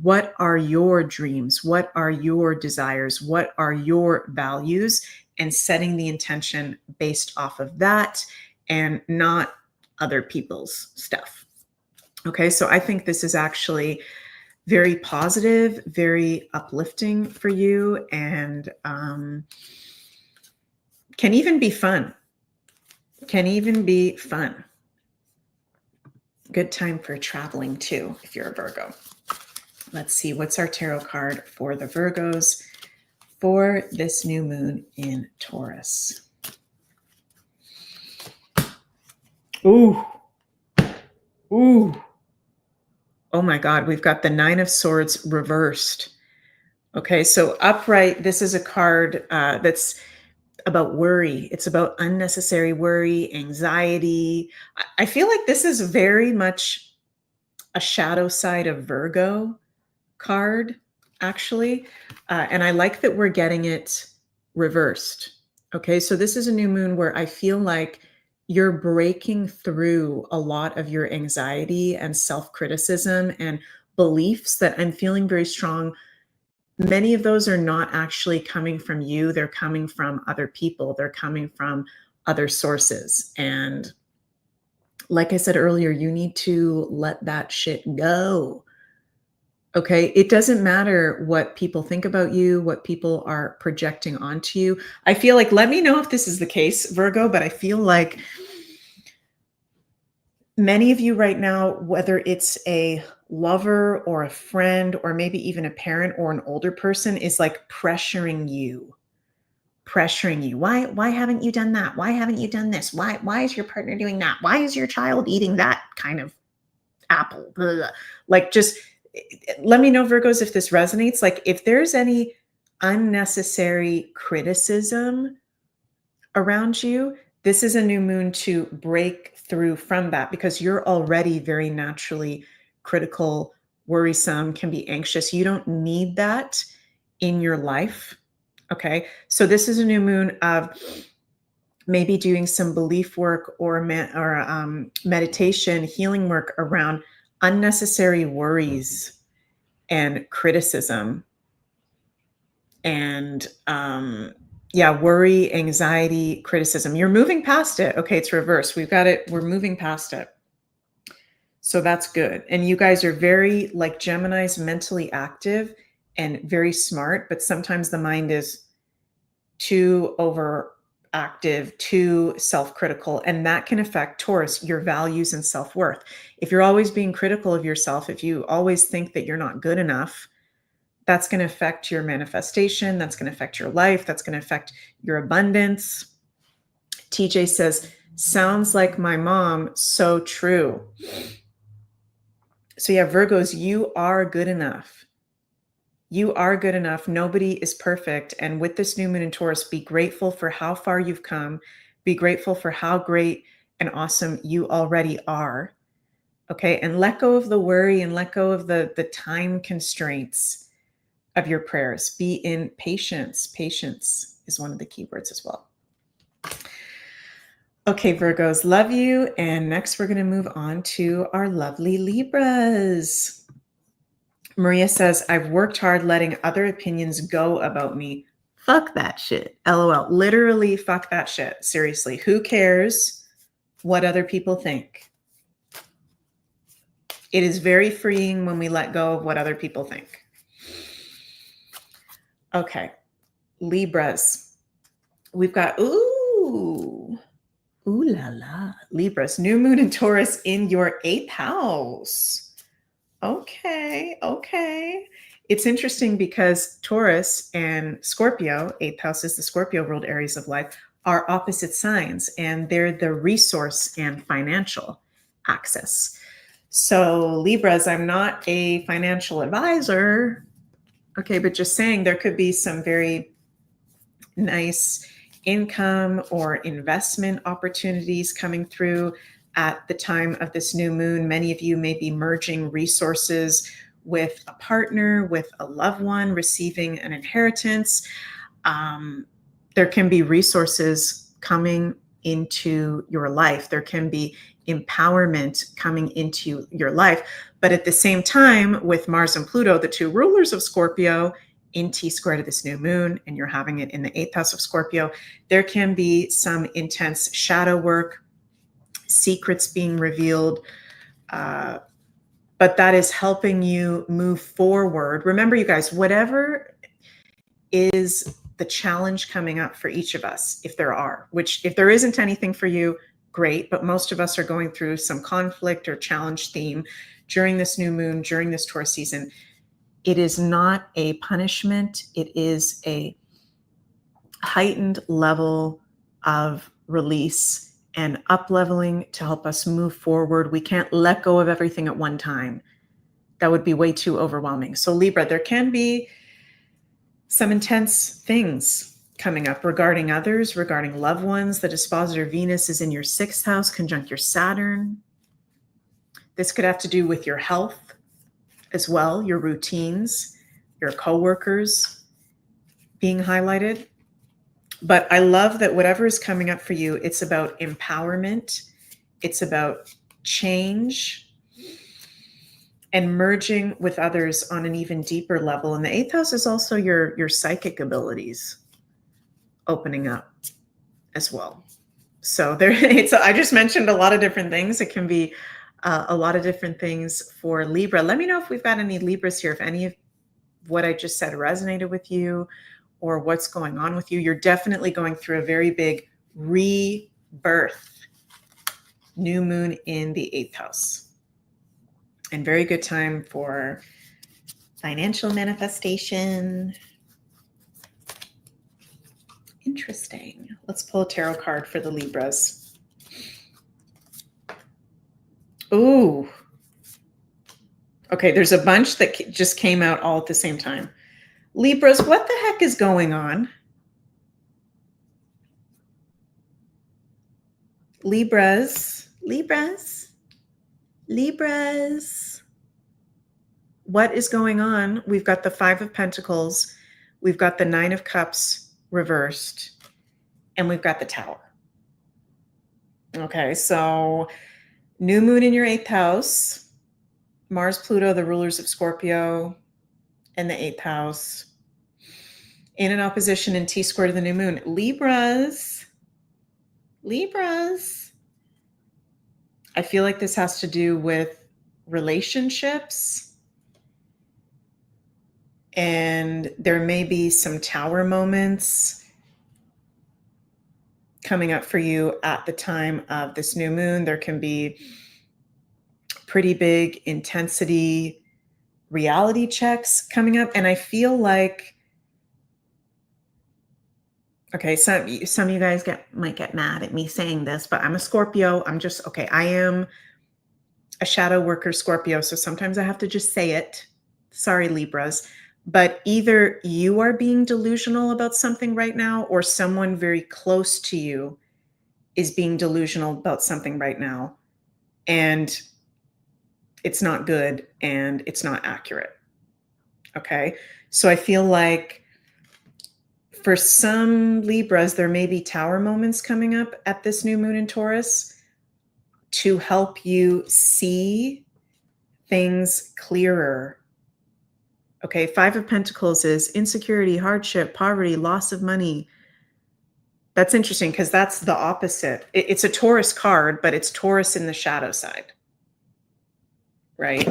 Speaker 1: what are your dreams? What are your desires? What are your values? And setting the intention based off of that and not other people's stuff. Okay, so I think this is actually very positive, very uplifting for you, and can even be fun. Can even be fun. Good time for traveling too, if you're a Virgo. Let's see, what's our tarot card for the Virgos for this new moon in Taurus? Ooh. Ooh. Oh my God, we've got the 9 of Swords reversed. Okay, so upright, this is a card that's about worry. It's about unnecessary worry, anxiety. I feel like this is very much a shadow side of Virgo card, actually. And I like that we're getting it reversed. Okay, so this is a new moon where I feel like you're breaking through a lot of your anxiety and self-criticism and beliefs that I'm feeling very strong. Many of those are not actually coming from you. They're coming from other people. They're coming from other sources. And like I said earlier, you need to let that shit go. Okay, it doesn't matter what people think about you, what people are projecting onto you. I feel like, let me know if this is the case, Virgo, but I feel like Many of you right now, whether it's a lover or a friend or maybe even a parent or an older person, is like pressuring you. Why haven't you done that? Why haven't you done this? Why is your partner doing that? Why is your child eating that kind of apple? Blah, blah. Like, just let me know, Virgos, if this resonates. Like, if there's any unnecessary criticism around you, this is a new moon to break through from that, because you're already very naturally critical, worrisome, can be anxious. You don't need that in your life. Okay. So this is a new moon of maybe doing some belief work or meditation, healing work around unnecessary worries and criticism and worry, anxiety, criticism. You're moving past it. Okay, it's reversed. We've got it. We're moving past it. So that's good. And you guys are very, like Gemini's, mentally active and very smart, but sometimes the mind is too overactive, too self-critical, and that can affect Taurus, your values and self-worth. If you're always being critical of yourself, if you always think that you're not good enough, that's going to affect your manifestation. That's going to affect your life. That's going to affect your abundance. TJ says, sounds like my mom. So true. So yeah, Virgos, you are good enough. You are good enough. Nobody is perfect. And with this new moon in Taurus, be grateful for how far you've come. Be grateful for how great and awesome you already are. Okay. And let go of the worry and let go of the time constraints of your prayers. Be in patience. Patience is one of the key words as well. Okay, Virgos, love you. And next we're going to move on to our lovely Libras. Maria says, I've worked hard letting other opinions go about me. Fuck that shit. LOL. Literally, fuck that shit. Seriously. Who cares what other people think? It is very freeing when we let go of what other people think. Okay, Libras. We've got, ooh la la, Libras, new moon in Taurus in your 8th house. Okay. It's interesting because Taurus and Scorpio, 8th house is the Scorpio ruled areas of life, are opposite signs, and they're the resource and financial axis. So Libras, I'm not a financial advisor. Okay, but just saying there could be some very nice income or investment opportunities coming through at the time of this new moon. Many of you may be merging resources with a partner, with a loved one, receiving an inheritance. There can be resources coming into your life. There can be empowerment coming into your life. But at the same time, with Mars and Pluto, the two rulers of Scorpio, in T-square to this new moon, and you're having it in the 8th house of Scorpio, there can be some intense shadow work, secrets being revealed, but that is helping you move forward. Remember, you guys, whatever is the challenge coming up for each of us, if there are, which if there isn't anything for you, great, but most of us are going through some conflict or challenge theme during this new moon, during this Taurus season. It is not a punishment. It is a heightened level of release and up-leveling to help us move forward. We can't let go of everything at one time. That would be way too overwhelming. So Libra, there can be some intense things coming up regarding others, regarding loved ones. The dispositor Venus is in your 6th house, conjunct your Saturn. This could have to do with your health as well, your routines, your coworkers being highlighted. But I love that whatever is coming up for you, it's about empowerment, it's about change, and merging with others on an even deeper level. And the 8th house is also your psychic abilities opening up as well. So I just mentioned a lot of different things. It can be a lot of different things for Libra. Let me know if we've got any Libras here, if any of what I just said resonated with you or what's going on with you. You're definitely going through a very big rebirth. new moon in the 8th house. And very good time for financial manifestation. Interesting. Let's pull a tarot card for the Libras. Ooh. Okay, there's a bunch that just came out all at the same time. Libras, what the heck is going on? Libras. What is going on? We've got the 5 of Pentacles. We've got the 9 of Cups reversed. And we've got the Tower. Okay, so new moon in your 8th house. Mars, Pluto, the rulers of Scorpio, in the 8th house. In an opposition in T-square to the new moon. Libras. I feel like this has to do with relationships. And there may be some Tower moments coming up for you at the time of this new moon. There can be pretty big intensity reality checks coming up. And I feel like, okay, some of you guys might get mad at me saying this, but I'm a Scorpio. I am a shadow worker Scorpio. So sometimes I have to just say it. Sorry, Libras. But either you are being delusional about something right now, or someone very close to you is being delusional about something right now. And it's not good and it's not accurate. Okay. So I feel like for some Libras, there may be Tower moments coming up at this new moon in Taurus to help you see things clearer. Okay. 5 of Pentacles is insecurity, hardship, poverty, loss of money. That's interesting because that's the opposite. It's a Taurus card, but it's Taurus in the shadow side. Right?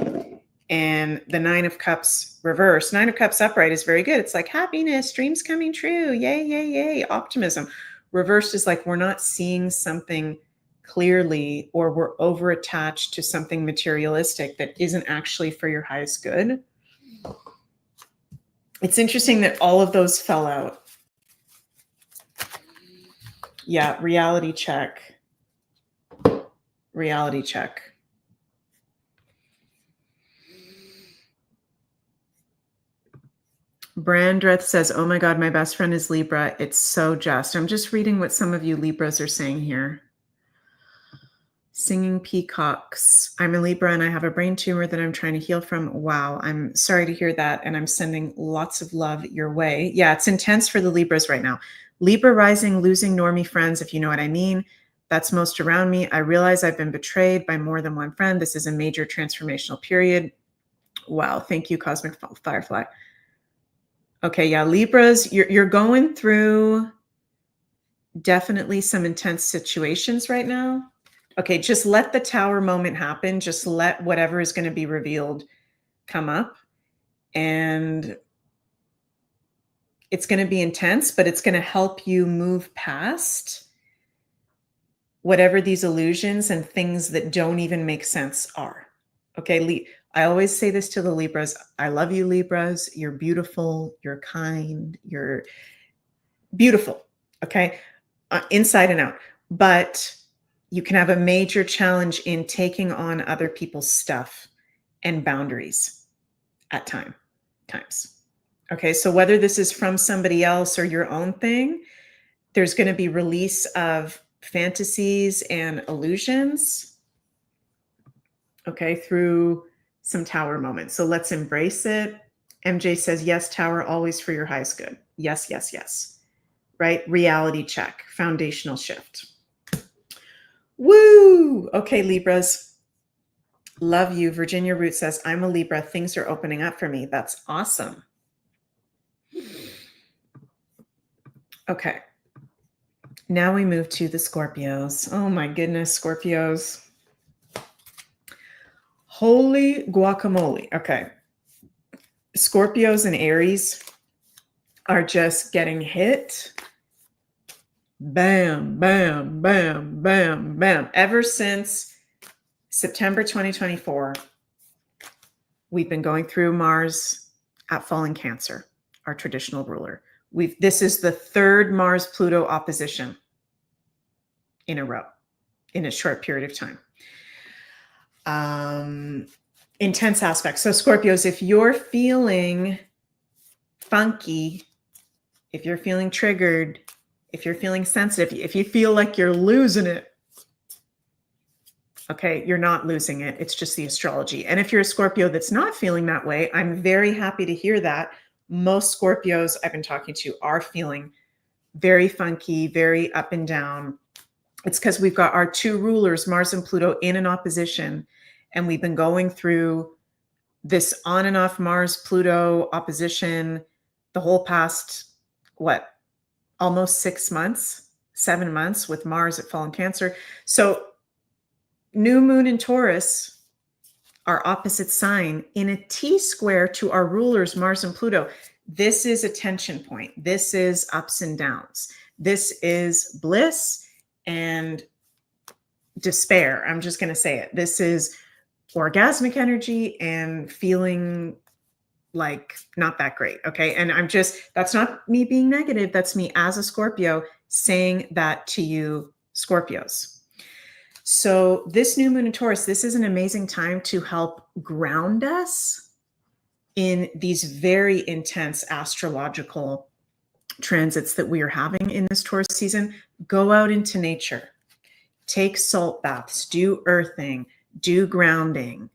Speaker 1: And the 9 of Cups reverse. 9 of Cups upright is very good. It's like happiness, dreams coming true. Yay, yay, yay. Optimism. Reversed is like we're not seeing something clearly, or we're over attached to something materialistic that isn't actually for your highest good. It's interesting that all of those fell out. Yeah, reality check. Reality check. Brandreth says, oh my God, my best friend is Libra. It's so just. I'm just reading what some of you Libras are saying here. Singing peacocks. I'm a Libra and I have a brain tumor that I'm trying to heal from. Wow, I'm sorry to hear that. And I'm sending lots of love your way. Yeah, it's intense for the Libras right now. Libra rising, losing normie friends, if you know what I mean. That's most around me. I realize I've been betrayed by more than one friend. This is a major transformational period. Wow, thank you, Cosmic Firefly. Okay, yeah, Libras, you're going through definitely some intense situations right now. Okay, just let the Tower moment happen. Just let whatever is going to be revealed come up. And it's going to be intense, but it's going to help you move past whatever these illusions and things that don't even make sense are. Okay, I always say this to the Libras. I love you, Libras. You're beautiful. You're kind. You're beautiful. Okay, inside and out. But you can have a major challenge in taking on other people's stuff and boundaries at times. Okay, so whether this is from somebody else or your own thing, there's going to be release of fantasies and illusions, okay, through some Tower moments. So let's embrace it. MJ says, yes, Tower, always for your highest good. Yes, yes, yes. Right? Reality check, foundational shift. Woo! Okay, Libras. Love you. Virginia Root says, I'm a Libra. Things are opening up for me. That's awesome. Okay. Now we move to the Scorpios. Oh my goodness, Scorpios. Holy guacamole. Okay. Scorpios and Aries are just getting hit Bam, bam, bam, bam, bam. Ever since September 2024, we've been going through Mars at fallen Cancer, our traditional ruler. This is the third Mars-Pluto opposition in a row, in a short period of time. Intense aspects. So Scorpios, if you're feeling funky, if you're feeling triggered, if you're feeling sensitive, if you feel like you're losing it, okay, you're not losing it. It's just the astrology. And if you're a Scorpio that's not feeling that way, I'm very happy to hear that. Most Scorpios I've been talking to are feeling very funky, very up and down. It's because we've got our two rulers, Mars and Pluto, in an opposition. And we've been going through this on and off Mars-Pluto opposition the whole past, what, almost 6 months, 7 months with Mars at fallen Cancer. So new moon in Taurus, our opposite sign, in a T-square to our rulers, Mars and Pluto. This is a tension point. This is ups and downs. This is bliss and despair. I'm just going to say it. This is orgasmic energy and feeling like not that great. Okay. And that's not me being negative. That's me as a Scorpio saying that to you, Scorpios. So this new moon in Taurus, this is an amazing time to help ground us in these very intense astrological transits that we are having in this Taurus season. Go out into nature, take salt baths, do earthing, do grounding,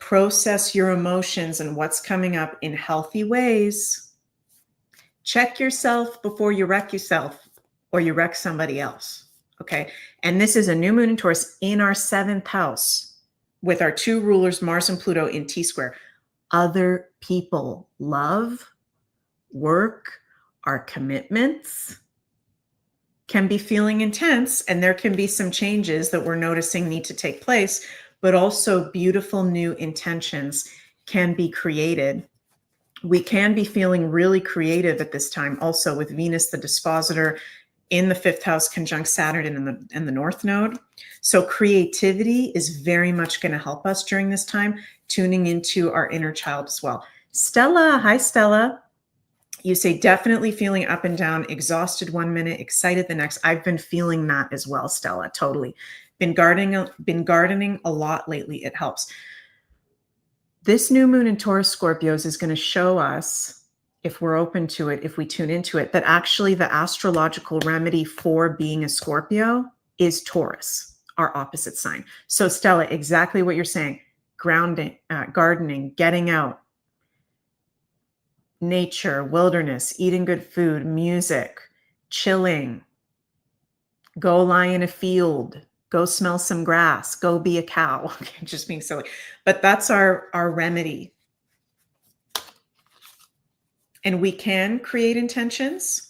Speaker 1: process your emotions and what's coming up in healthy ways. Check yourself before you wreck yourself or you wreck somebody else. Okay. And this is a new moon in Taurus in our 7th house with our two rulers, Mars and Pluto, in T-square. Other people, love, work, our commitments can be feeling intense, and there can be some changes that we're noticing need to take place, but also beautiful new intentions can be created. We can be feeling really creative at this time also with Venus, the dispositor, in the 5th house conjunct Saturn in the North Node. So creativity is very much going to help us during this time, tuning into our inner child as well. Stella, hi Stella. You say definitely feeling up and down, exhausted 1 minute, excited the next. I've been feeling that as well, Stella, totally. Been gardening a lot lately. It helps. This new moon in Taurus Scorpios is going to show us, if we're open to it, if we tune into it, that actually the astrological remedy for being a Scorpio is Taurus, our opposite sign. So Stella, exactly what you're saying, grounding, gardening, getting out, nature, wilderness, eating good food, music, chilling, go lie in a field, go smell some grass, go be a cow. Okay, just being silly. But that's our remedy. And we can create intentions.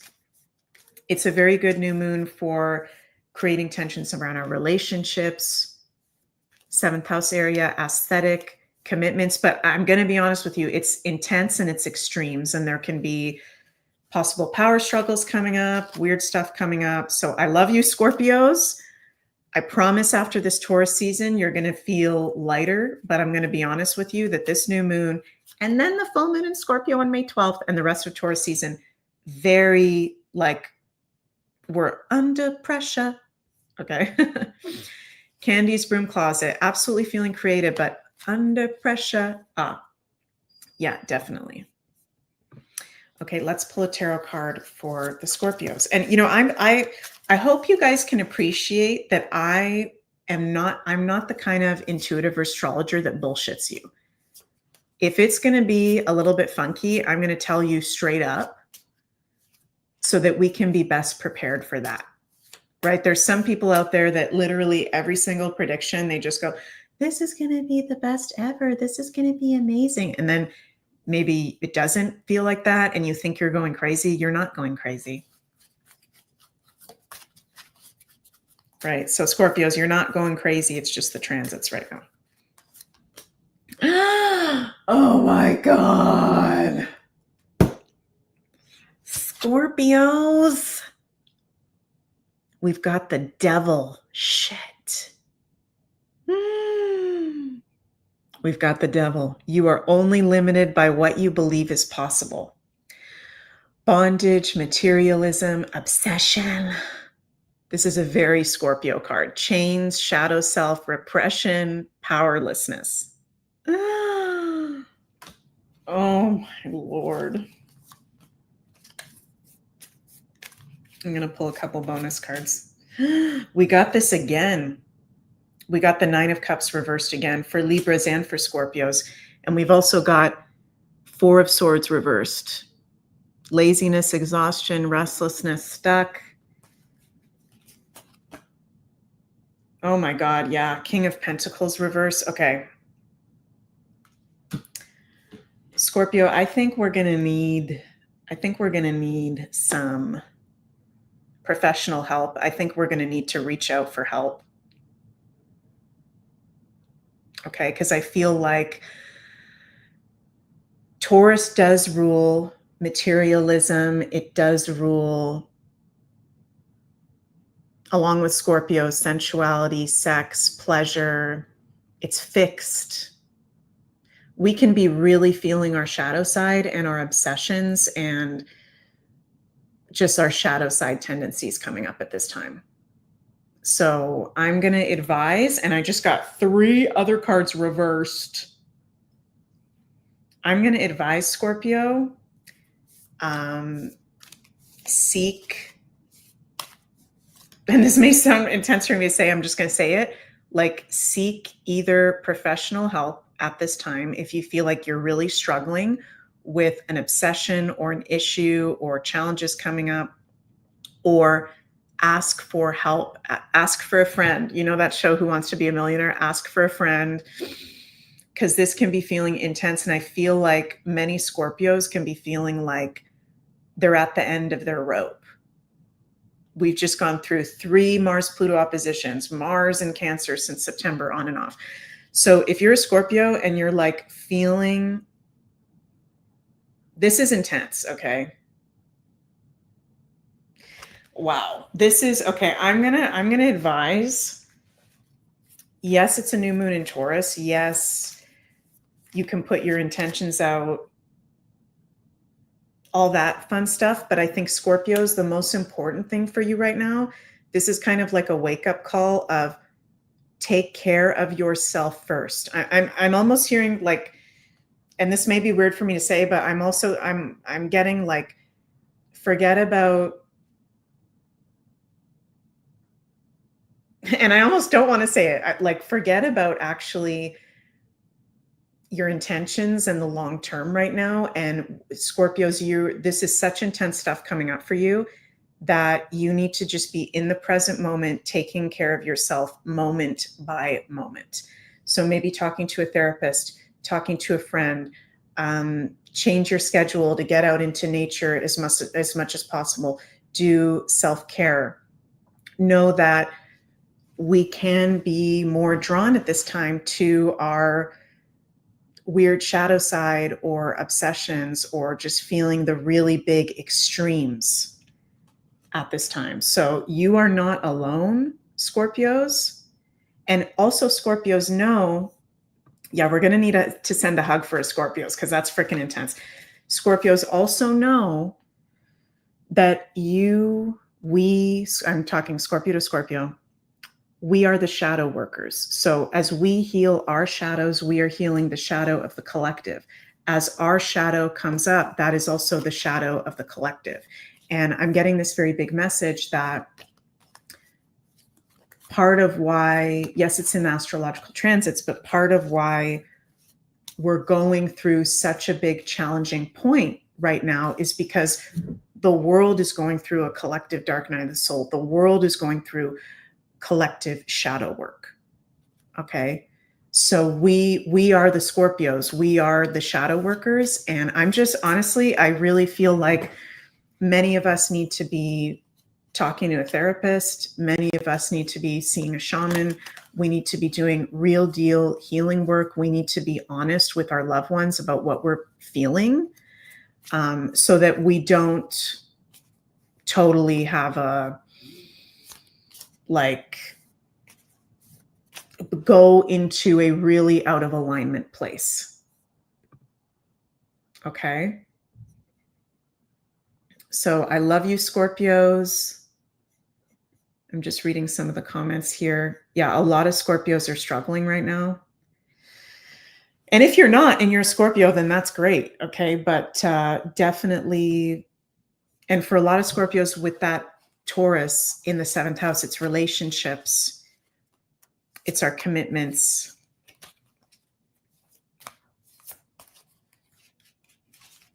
Speaker 1: It's a very good new moon for creating tensions around our relationships, 7th house area, aesthetic, commitments. But I'm going to be honest with you, it's intense and it's extremes, and there can be possible power struggles coming up, weird stuff coming up. So I love you, Scorpios. I promise after this Taurus season, you're going to feel lighter, but I'm going to be honest with you that this new moon and then the full moon in Scorpio on May 12th and the rest of Taurus season, very like we're under pressure. Okay. Candy's broom closet, absolutely feeling creative, but under pressure. Yeah, definitely. Okay, let's pull a tarot card for the Scorpios. And I hope you guys can appreciate that I'm not the kind of intuitive astrologer that bullshits you. If it's going to be a little bit funky, I'm going to tell you straight up so that we can be best prepared for that. Right? There's some people out there that literally every single prediction, they just go, this is going to be the best ever. This is going to be amazing. And then maybe it doesn't feel like that and you think you're going crazy. You're not going crazy. Right? So Scorpios, you're not going crazy. It's just the transits right now. Oh my God. Scorpios. We've got the devil. Shit. Mm. We've got the devil. You are only limited by what you believe is possible. Bondage, materialism, obsession. This is a very Scorpio card. Chains, shadow self, repression, powerlessness. Oh my Lord. I'm going to pull a couple bonus cards. We got this again. We got the Nine of Cups reversed again for Libras and for Scorpios. And we've also got Four of Swords reversed. Laziness, exhaustion, restlessness, stuck. Oh my God, yeah. King of Pentacles reverse. Okay. Scorpio, I think we're going to need some professional help. I think we're going to need to reach out for help. Okay, because I feel like Taurus does rule materialism. It does rule, along with Scorpio, sensuality, sex, pleasure. It's fixed. We can be really feeling our shadow side and our obsessions and just our shadow side tendencies coming up at this time. So I'm going to advise, and I just got 3 other cards reversed. I'm going to advise Scorpio, seek, and this may sound intense for me to say, I'm just going to say it, like seek either professional help at this time if you feel like you're really struggling with an obsession or an issue or challenges coming up, or ask for help, ask for a friend. You know that show, Who Wants to Be a Millionaire? Ask for a friend, because this can be feeling intense. And I feel like many Scorpios can be feeling like they're at the end of their rope. We've just gone through 3 Mars-Pluto oppositions, Mars and Cancer since September, on and off. So if you're a Scorpio and you're like feeling, this is intense, okay? Wow, this is okay. I'm gonna advise. Yes, it's a new moon in Taurus. Yes, you can put your intentions out, all that fun stuff. But I think Scorpio's the most important thing for you right now. This is kind of like a wake-up call of take care of yourself first. I'm almost hearing like, and this may be weird for me to say, but I'm getting like, forget about. And I almost don't want to say it, like forget about actually your intentions and the long term right now. And Scorpios, this is such intense stuff coming up for you that you need to just be in the present moment, taking care of yourself moment by moment. So maybe talking to a therapist, talking to a friend, change your schedule to get out into nature as much as possible. Do self-care. Know that we can be more drawn at this time to our weird shadow side or obsessions, or just feeling the really big extremes at this time. So you are not alone, Scorpios. And also Scorpios know, yeah, we're going to need to send a hug for a Scorpios, because that's freaking intense. Scorpios also know that I'm talking Scorpio to Scorpio, we are the shadow workers. So as we heal our shadows, we are healing the shadow of the collective. As our shadow comes up, that is also the shadow of the collective. And I'm getting this very big message that part of why, yes, it's in astrological transits, but part of why we're going through such a big challenging point right now is because the world is going through a collective dark night of the soul. The world is going through collective shadow work. Okay. So we are the Scorpios. We are the shadow workers. And I'm just, honestly, I really feel like many of us need to be talking to a therapist. Many of us need to be seeing a shaman. We need to be doing real deal healing work. We need to be honest with our loved ones about what we're feeling, so that we don't totally have a like go into a really out of alignment place. Okay. So I love you, Scorpios. I'm just reading some of the comments here. Yeah, a lot of Scorpios are struggling right now. And if you're not and you're a Scorpio, then that's great. Okay. But definitely, and for a lot of Scorpios with that Taurus in the 7th house, it's relationships, it's our commitments.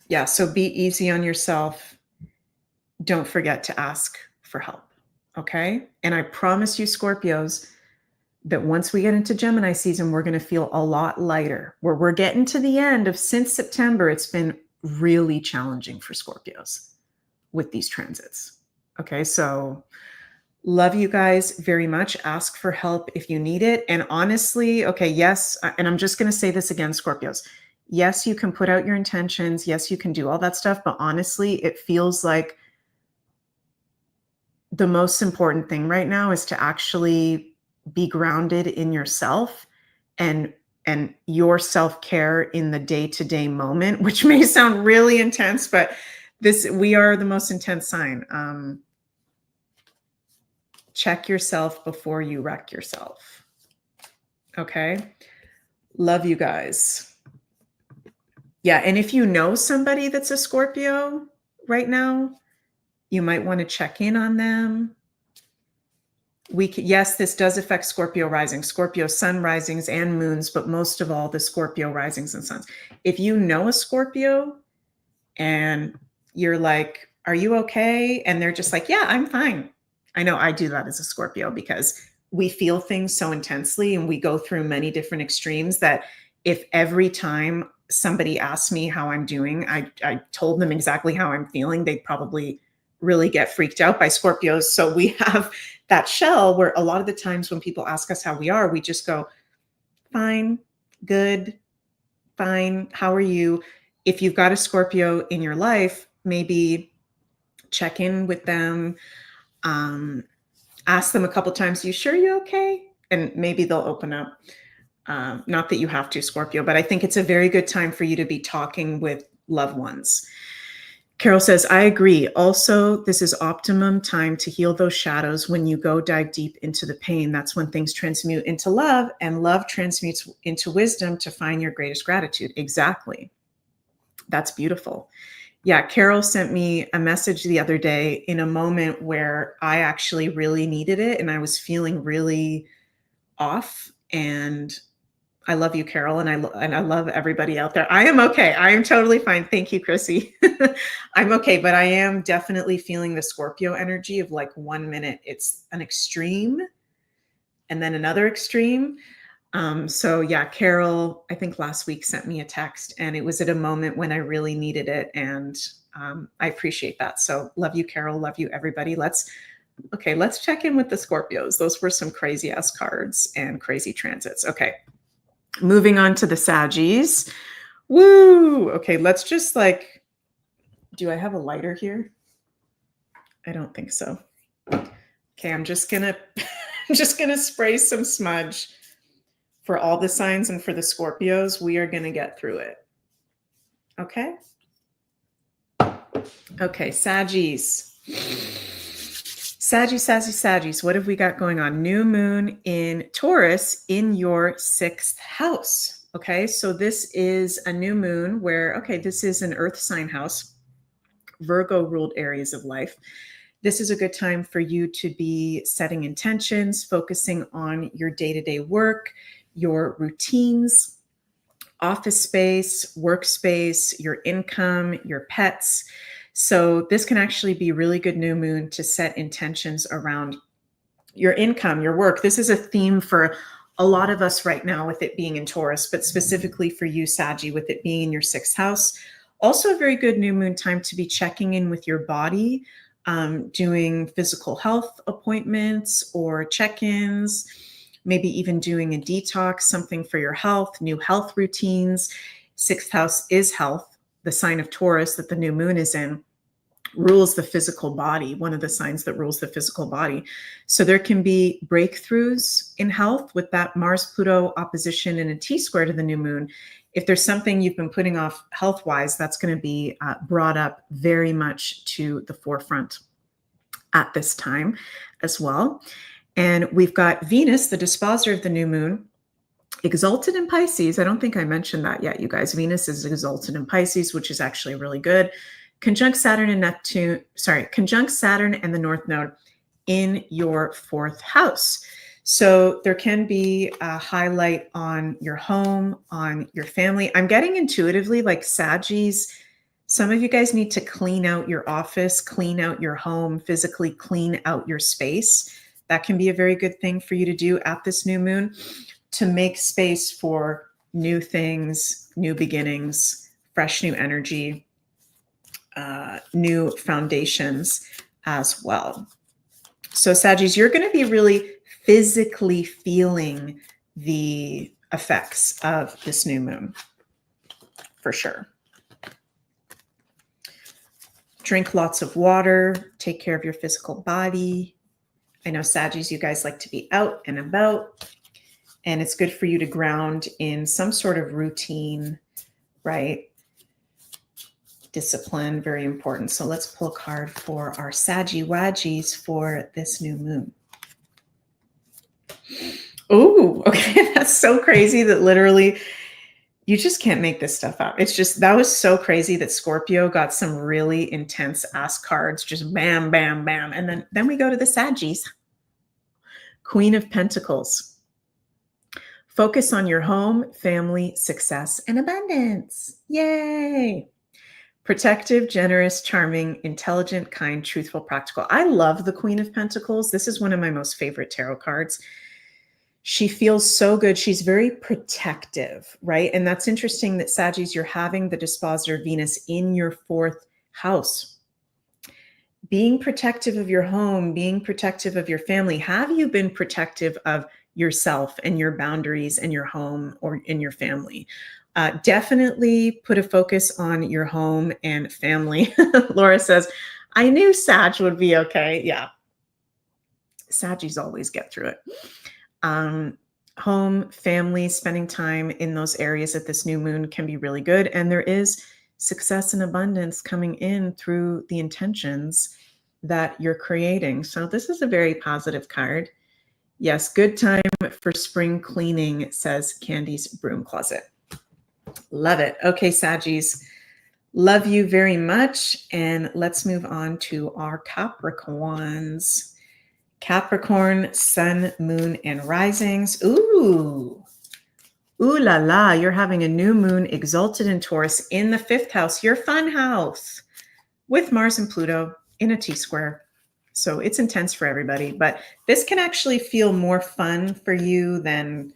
Speaker 1: Yeah. So be easy on yourself. Don't forget to ask for help. Okay. And I promise you, Scorpios, that once we get into Gemini season, we're going to feel a lot lighter. Where we're getting to the end of since September, it's been really challenging for Scorpios with these transits. Okay, so love you guys very much. Ask for help if you need it. And honestly, okay, yes, and I'm just going to say this again, Scorpios. Yes, you can put out your intentions. Yes, you can do all that stuff. But honestly, it feels like the most important thing right now is to actually be grounded in yourself and your self-care in the day-to-day moment, which may sound really intense, but we are the most intense sign. Check yourself before you wreck yourself. Okay. Love you guys. Yeah. And if you know somebody that's a Scorpio right now, you might want to check in on them. Yes, this does affect Scorpio rising, Scorpio sun risings and moons, but most of all, the Scorpio risings and suns. If you know a Scorpio and you're like, are you okay? And they're just like, yeah, I'm fine. I know I do that as a Scorpio because we feel things so intensely and we go through many different extremes that if every time somebody asks me how I'm doing, I told them exactly how I'm feeling, they'd probably really get freaked out by Scorpios. So we have that shell where a lot of the times when people ask us how we are, we just go, fine, good, fine. How are you? If you've got a Scorpio in your life, maybe check in with them, ask them a couple times, you sure you're okay? And maybe they'll open up. Not that you have to, Scorpio, but I think it's a very good time for you to be talking with loved ones. Carol says, I agree. Also, this is optimum time to heal those shadows. When you go dive deep into the pain, that's when things transmute into love, and love transmutes into wisdom to find your greatest gratitude. Exactly. That's beautiful. Yeah, Carol sent me a message the other day in a moment where I actually really needed it and I was feeling really off. And I love you, Carol, and I love everybody out there. I am okay. I am totally fine. Thank you, Chrissy. I'm okay, but I am definitely feeling the Scorpio energy of like 1 minute it's an extreme and then another extreme. So yeah, Carol, I think last week sent me a text and it was at a moment when I really needed it. And I appreciate that. So love you, Carol. Love you, everybody. Let's check in with the Scorpios. Those were some crazy ass cards and crazy transits. Okay. Moving on to the Saggies. Woo! Okay, let's just do I have a lighter here? I don't think so. Okay, I'm just gonna spray some smudge for all the signs and for the Scorpios. We are gonna get through it. Okay? Okay, Saggies. Saggies. What have we got going on? New moon in Taurus in your 6th house. Okay, so this is a new moon where, okay, this is an earth sign house, Virgo ruled areas of life. This is a good time for you to be setting intentions, focusing on your day-to-day work, your routines, office space, workspace, your income, your pets. So this can actually be a really good new moon to set intentions around your income, your work. This is a theme for a lot of us right now with it being in Taurus, but specifically for you, Saggy, with it being in your 6th house. Also a very good new moon time to be checking in with your body, doing physical health appointments or check-ins, maybe even doing a detox, something for your health, new health routines. 6th house is health, the sign of Taurus that the new moon is in. rules the physical body, one of the signs that rules the physical body. So there can be breakthroughs in health with that Mars-Pluto opposition in a T-square to the new moon. If there's something you've been putting off health-wise, that's going to be brought up very much to the forefront at this time as well. And we've got Venus, the disposer of the new moon, exalted in Pisces. I don't think I mentioned that yet, you guys. Venus is exalted in Pisces, which is actually really good. Conjunct Saturn and Neptune, conjunct Saturn and the North Node in your 4th house. So there can be a highlight on your home, on your family. I'm getting intuitively like Saggies. Some of you guys need to clean out your office, clean out your home, physically clean out your space. That can be a very good thing for you to do at this new moon, to make space for new things, new beginnings, fresh new energy, new foundations as well. So Saggies, you're going to be really physically feeling the effects of this new moon for sure. Drink lots of water, take care of your physical body. I know Saggies, you guys like to be out and about, and it's good for you to ground in some sort of routine, right? Discipline, very important. So let's pull a card for our Saggy Waggies for this new moon. Oh, okay. That's so crazy that literally you just can't make this stuff up. It's just, that was so crazy that Scorpio got some really intense ass cards, just bam, bam, bam. And then we go to the Saggies. Queen of Pentacles. Focus on your home, family, success, and abundance. Yay. Protective, generous, charming, intelligent, kind, truthful, practical. I love the Queen of Pentacles. This is one of my most favorite tarot cards. She feels so good. She's very protective, right? And that's interesting that Saggies, you're having the disposer of Venus in your 4th house. Being protective of your home, being protective of your family. Have you been protective of yourself and your boundaries and your home or in your family? Definitely put a focus on your home and family. Laura says, I knew Sag would be okay. Yeah. Saggies always get through it. Home, family, spending time in those areas at this new moon can be really good. And there is success and abundance coming in through the intentions that you're creating. So this is a very positive card. Yes, good time for spring cleaning, says Candy's Broom Closet. Love it. Okay, Saggies, love you very much. And let's move on to our Capricorns. Capricorn, sun, moon, and risings. Ooh la la, you're having a new moon exalted in Taurus in the 5th house, your fun house, with Mars and Pluto in a T-square. So it's intense for everybody, but this can actually feel more fun for you than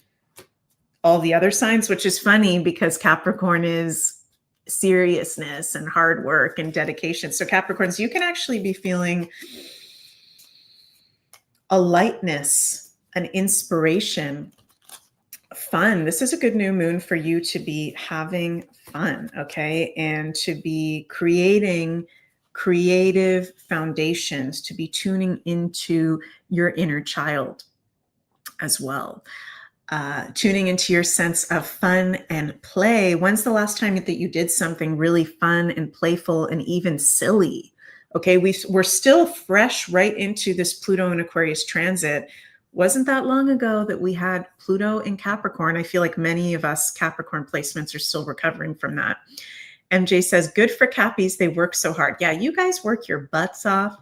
Speaker 1: all the other signs, which is funny because Capricorn is seriousness and hard work and dedication. So Capricorns, you can actually be feeling a lightness, an inspiration, fun. This is a good new moon for you to be having fun, okay? And to be creating creative foundations, to be tuning into your inner child as well. Tuning into your sense of fun and play. When's the last time that you did something really fun and playful and even silly? Okay, we're still fresh right into this Pluto and Aquarius transit. Wasn't that long ago that we had Pluto in Capricorn. I feel like many of us Capricorn placements are still recovering from that. MJ says, good for Cappies. They work so hard. Yeah, you guys work your butts off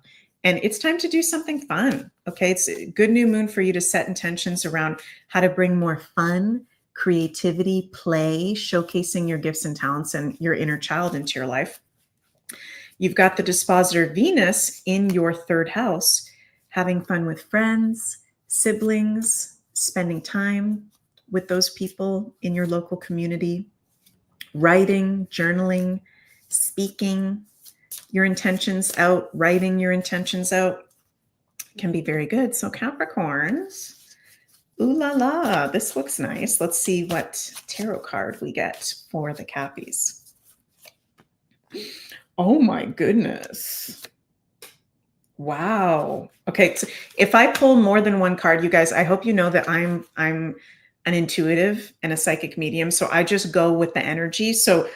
Speaker 1: and it's time to do something fun. Okay, it's a good new moon for you to set intentions around how to bring more fun, creativity, play, showcasing your gifts and talents and your inner child into your life. You've got the dispositor Venus in your 3rd house, having fun with friends, siblings, spending time with those people in your local community, writing, journaling, speaking your intentions out, writing your intentions out can be very good. So Capricorns, ooh la la, this looks nice. Let's see what tarot card we get for the Cappies. Oh my goodness. Wow. Okay, so if I pull more than one card, you guys, I hope you know that I'm an intuitive and a psychic medium, so I just go with the energy. So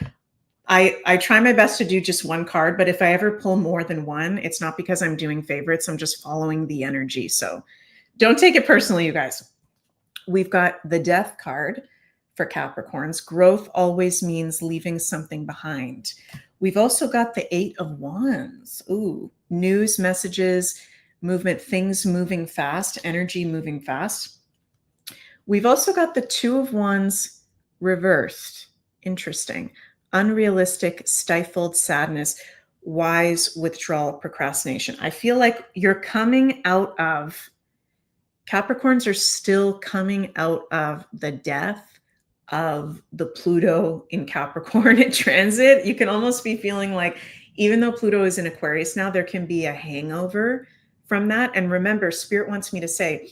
Speaker 1: I try my best to do just one card, but if I ever pull more than one, it's not because I'm doing favorites, I'm just following the energy. So don't take it personally, you guys. We've got the Death card for Capricorns. Growth always means leaving something behind. We've also got the Eight of Wands. Ooh, news, messages, movement, things moving fast, energy moving fast. We've also got the Two of Wands reversed. Interesting. Unrealistic, stifled sadness, wise withdrawal, procrastination. I feel like you're coming out of, Capricorns are still coming out of the death of the Pluto in Capricorn in transit. You can almost be feeling like, even though Pluto is in Aquarius now, there can be a hangover from that. And remember, Spirit wants me to say,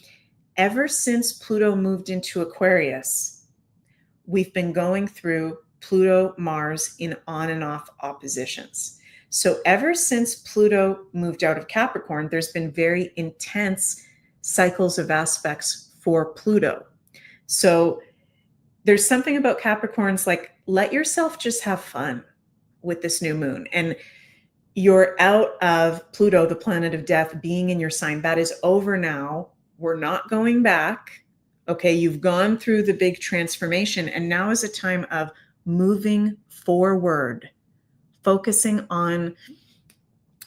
Speaker 1: ever since Pluto moved into Aquarius, we've been going through Pluto, Mars in on and off oppositions. So ever since Pluto moved out of Capricorn, there's been very intense cycles of aspects for Pluto. So there's something about Capricorns, like, let yourself just have fun with this new moon. And you're out of Pluto, the planet of death, being in your sign. That is over now. We're not going back. Okay, you've gone through the big transformation, and now is a time of moving forward, focusing on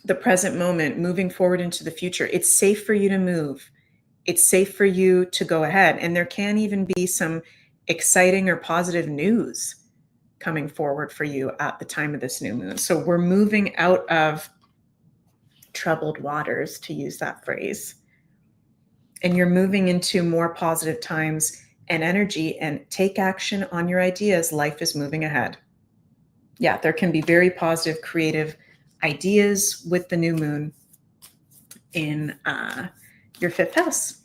Speaker 1: the present moment, moving forward into the future. It's safe for you to move. It's safe for you to go ahead. And there can even be some exciting or positive news coming forward for you at the time of this new moon. So we're moving out of troubled waters, to use that phrase. And you're moving into more positive times and energy, and take action on your ideas. Life is moving ahead. Yeah, there can be very positive, creative ideas with the new moon in your fifth house.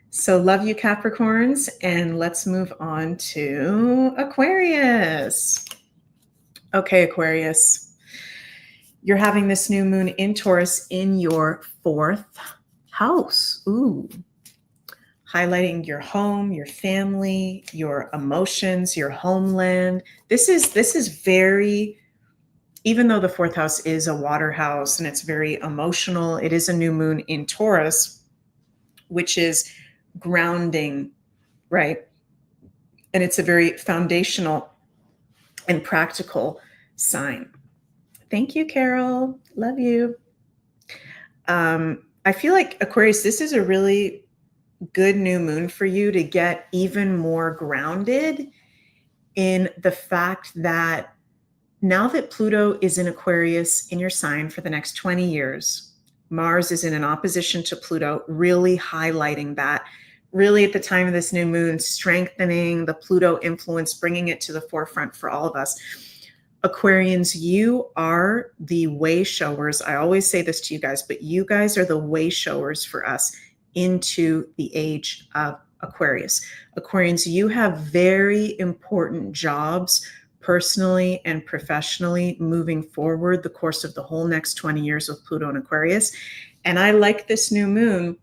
Speaker 1: So love you, Capricorns, and let's move on to Aquarius. Okay, Aquarius, you're having this new moon in Taurus in your fourth house. Ooh, highlighting your home, your family, your emotions, your homeland. This is very, even though the fourth house is a water house and it's very emotional, it is a new moon in Taurus, which is grounding, right? And it's a very foundational and practical sign. Thank you, Carol. Love you. I feel like, Aquarius, this is a really good new moon for you to get even more grounded in the fact that now that Pluto is in Aquarius in your sign for the next 20 years, Mars is in an opposition to Pluto, really highlighting that, really at the time of this new moon, strengthening the Pluto influence, bringing it to the forefront for all of us. Aquarians, you are the way showers. I always say this to you guys, but you guys are the way showers for us into the age of Aquarius. Aquarians, you have very important jobs personally and professionally moving forward the course of the whole next 20 years with Pluto and Aquarius. And I like this new moon,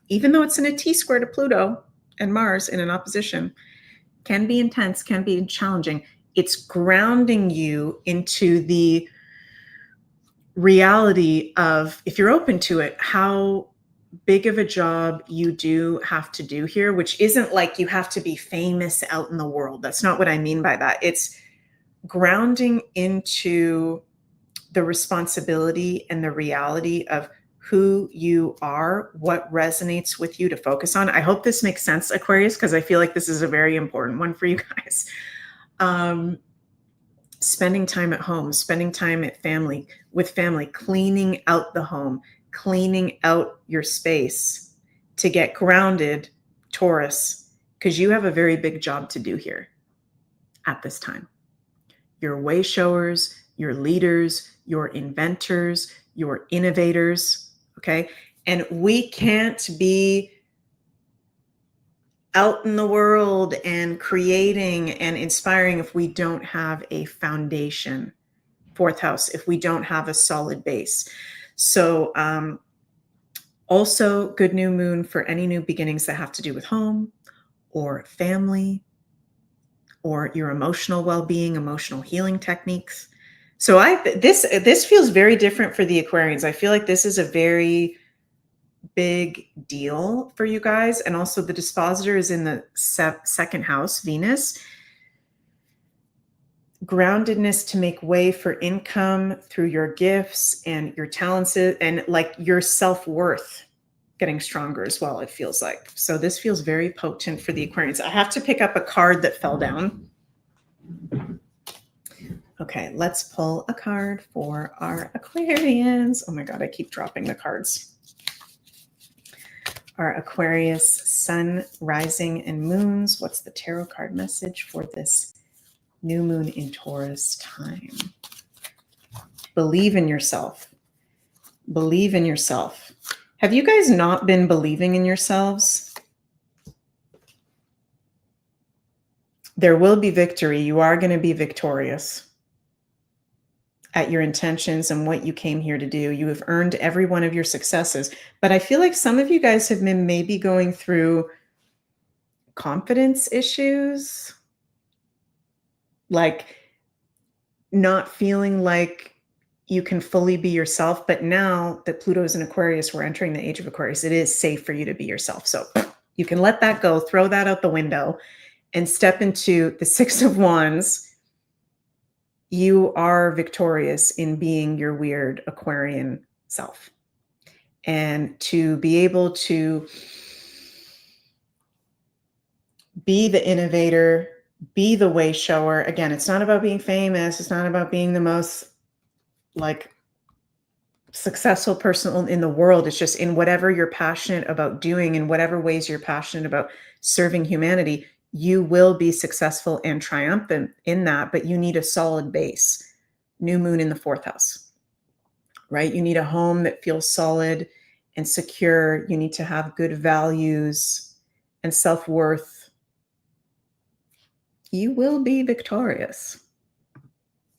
Speaker 1: even though it's in a T-square to Pluto and Mars in an opposition, can be intense, can be challenging. It's grounding you into the reality of, if you're open to it, how big of a job you do have to do here, which isn't like you have to be famous out in the world. That's not what I mean by that. It's grounding into the responsibility and the reality of who you are, what resonates with you to focus on. I hope this makes sense, Aquarius, because I feel like this is a very important one for you guys. Spending time at home, spending time with family, cleaning out the home, cleaning out your space to get grounded, Taurus, because you have a very big job to do here at this time. Your way showers, your leaders, your inventors, your innovators, okay? And we can't be out in the world and creating and inspiring if we don't have a foundation fourth house if we don't have a solid base. So also good new moon for any new beginnings that have to do with home or family or your emotional well-being, emotional healing techniques. So this feels very different for the Aquarians. I feel like this is a very big deal for you guys. And also the dispositor is in the second house, Venus. Groundedness to make way for income through your gifts and your talents and like your self-worth getting stronger as well, it feels like. So this feels very potent for the Aquarians. I have to pick up a card that fell down. Okay, let's pull a card for our Aquarians. Oh my God, I keep dropping the cards. Our Aquarius sun, rising, and moons. What's the tarot card message for this new moon in Taurus time? Believe in yourself. Believe in yourself. Have you guys not been believing in yourselves? There will be victory. You are going to be victorious at your intentions and what you came here to do. You have earned every one of your successes. But I feel like some of you guys have been maybe going through confidence issues, like not feeling like you can fully be yourself. But now that Pluto's in Aquarius, we're entering the age of Aquarius, it is safe for you to be yourself. So you can let that go, throw that out the window, and step into the Six of Wands. You are victorious in being your weird Aquarian self. And to be able to be the innovator, be the way shower. Again, it's not about being famous. It's not about being the most like successful person in the world. It's just in whatever you're passionate about doing, in whatever ways you're passionate about serving humanity, you will be successful and triumphant in that, but you need a solid base. New moon in the fourth house, right? You need a home that feels solid and secure. You need to have good values and self-worth. You will be victorious.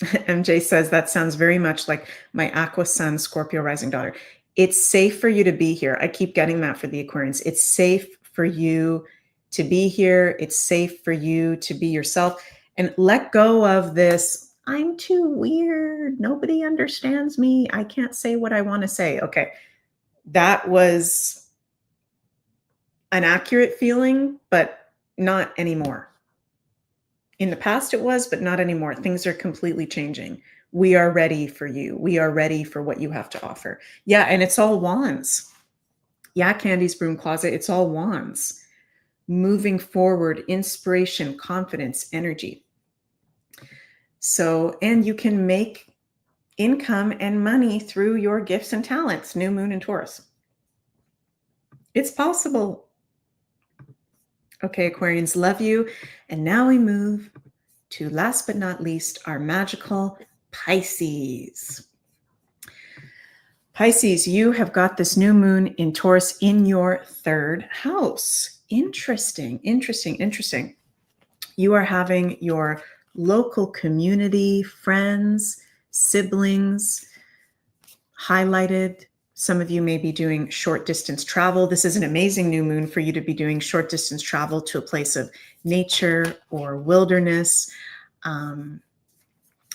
Speaker 1: MJ says, that sounds very much like my Aqua Sun, Scorpio rising daughter. It's safe for you to be here. I keep getting that for the Aquarians. It's safe for you to be here. It's safe for you to be yourself and let go of this. I'm too weird. Nobody understands me. I can't say what I want to say. Okay. That was an accurate feeling, but not anymore. In the past it was, but not anymore. Things are completely changing. We are ready for you. We are ready for what you have to offer. Yeah. And it's all wands. Yeah. Candy's broom closet. It's all wands. Moving forward, inspiration, confidence, energy. So, and you can make income and money through your gifts and talents. New moon in Taurus. It's possible. Okay, Aquarians, love you. And now we move to, last but not least, our magical Pisces. Pisces, you have got this new moon in Taurus in your third house. Interesting, interesting, interesting. You are having your local community, friends, siblings highlighted. Some of you may be doing short distance travel. This is an amazing new moon for you to be doing short distance travel to a place of nature or wilderness,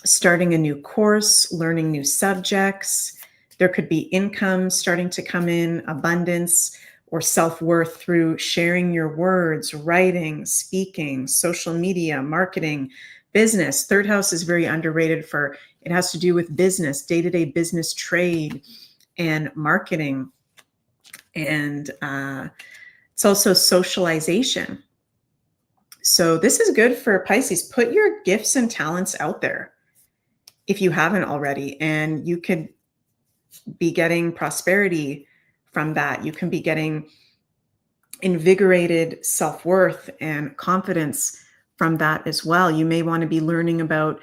Speaker 1: starting a new course, learning new subjects. There could be income starting to come in, abundance, or self-worth through sharing your words, writing, speaking, social media, marketing, business. Third house is very underrated for, it has to do with business, day-to-day business, trade, and marketing. And it's also socialization. So this is good for Pisces. Put your gifts and talents out there if you haven't already, and you could be getting prosperity from that. You can be getting invigorated self-worth and confidence from that as well. You may want to be learning about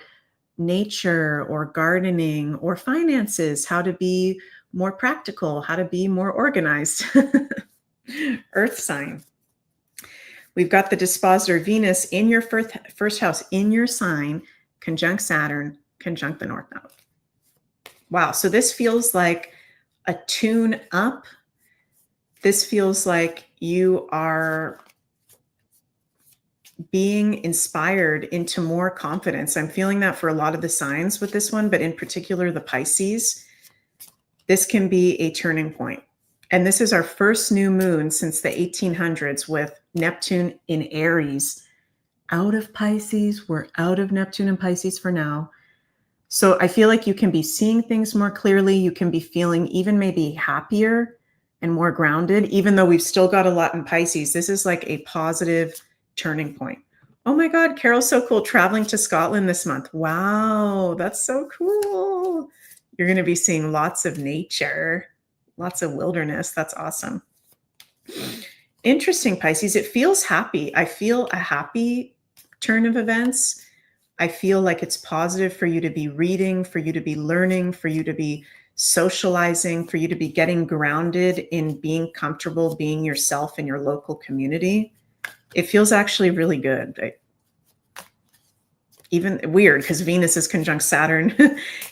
Speaker 1: nature or gardening or finances, how to be more practical, how to be more organized. Earth sign. We've got the dispositor Venus in your first house, in your sign, conjunct Saturn, conjunct the North Node. Wow. So this feels like a tune up. This feels like you are being inspired into more confidence. I'm feeling that for a lot of the signs with this one, but in particular, the Pisces. This can be a turning point. And this is our first new moon since the 1800s with Neptune in Aries. Out of Pisces. We're out of Neptune and Pisces for now. So I feel like you can be seeing things more clearly. You can be feeling even maybe happier and more grounded, even though we've still got a lot in Pisces. This is like a positive turning point. Oh my God, Carol's so cool. Traveling to Scotland this month. Wow, that's so cool. You're going to be seeing lots of nature, lots of wilderness. That's awesome. Interesting, Pisces. It feels happy. I feel a happy turn of events. I feel like it's positive for you to be reading, for you to be learning, for you to be socializing, for you to be getting grounded in being comfortable being yourself in your local community. It feels actually really good. Even weird because Venus is conjunct Saturn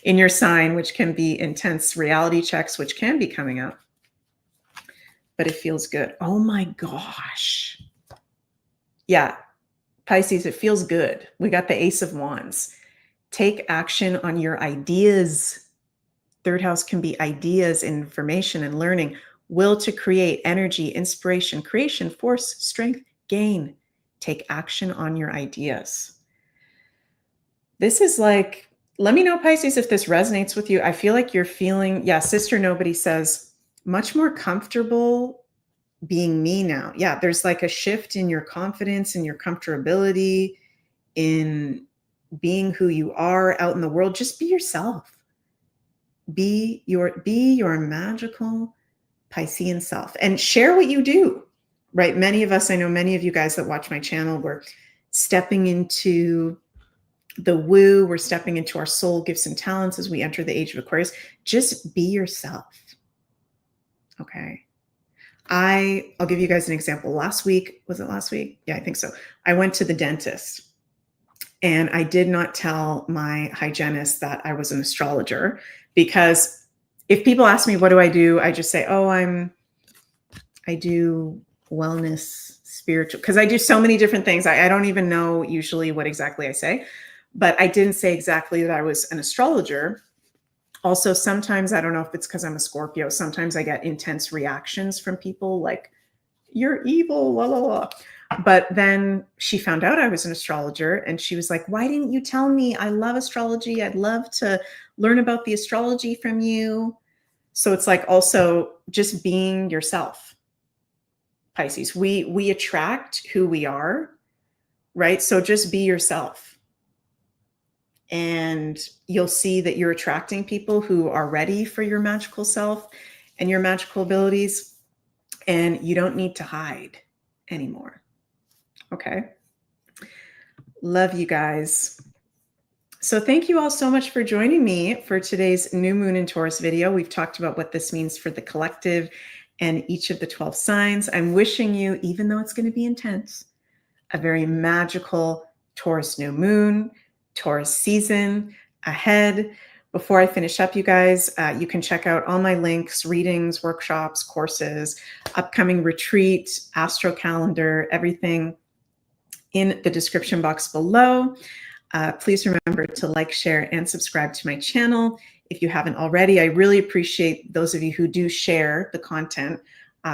Speaker 1: in your sign, which can be intense reality checks, which can be coming up. But it feels good. Oh my gosh. Yeah. Pisces, it feels good. We got the Ace of Wands. Take action on your ideas. Third house can be ideas, information, and learning. Will to create, energy, inspiration, creation, force, strength, gain. Take action on your ideas. This is like, let me know, Pisces, if this resonates with you. I feel like you're feeling, yeah, Sister Nobody says, much more comfortable being me now. Yeah, there's like a shift in your confidence and your comfortability in being who you are out in the world. Just be yourself. Be your magical Piscean self and share what you do, right? Many of us, I know many of you guys that watch my channel, we're stepping into the woo, we're stepping into our soul gifts and talents as we enter the age of Aquarius. Just be yourself. Okay. I'll give you guys an example. Last week, was it last week? Yeah, I think so. I went to the dentist and I did not tell my hygienist that I was an astrologer, because if people ask me, what do? I just say, oh, I do wellness, spiritual, because I do so many different things. I don't even know usually what exactly I say, but I didn't say exactly that I was an astrologer. Also, sometimes, I don't know if it's because I'm a Scorpio, sometimes I get intense reactions from people like, you're evil, la, la, la. But then she found out I was an astrologer and she was like, why didn't you tell me? I love astrology. I'd love to learn about the astrology from you. So it's like also just being yourself, Pisces. We attract who we are, right? So just be yourself. And you'll see that you're attracting people who are ready for your magical self and your magical abilities, and you don't need to hide anymore. Okay. Love you guys. So thank you all so much for joining me for today's new moon in Taurus video. We've talked about what this means for the collective and each of the 12 signs. I'm wishing you, even though it's going to be intense, a very magical Taurus new moon, Taurus season ahead. Before I finish up, you guys, you can check out all my links, readings, workshops, courses, upcoming retreat, astro calendar, everything in the description box below. Please remember to like, share, and subscribe to my channel if you haven't already. I really appreciate those of you who do share the content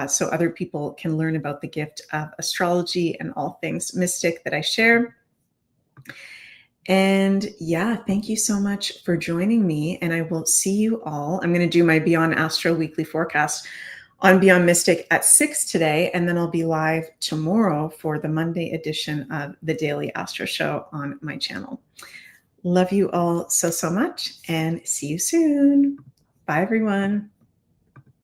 Speaker 1: so other people can learn about the gift of astrology and all things mystic that I share. And yeah, thank you so much for joining me. And I will see you all. I'm going to do my Beyond Astro weekly forecast on Beyond Mystic at 6 today. And then I'll be live tomorrow for the Monday edition of the Daily Astro Show on my channel. Love you all so, so much and see you soon. Bye, everyone.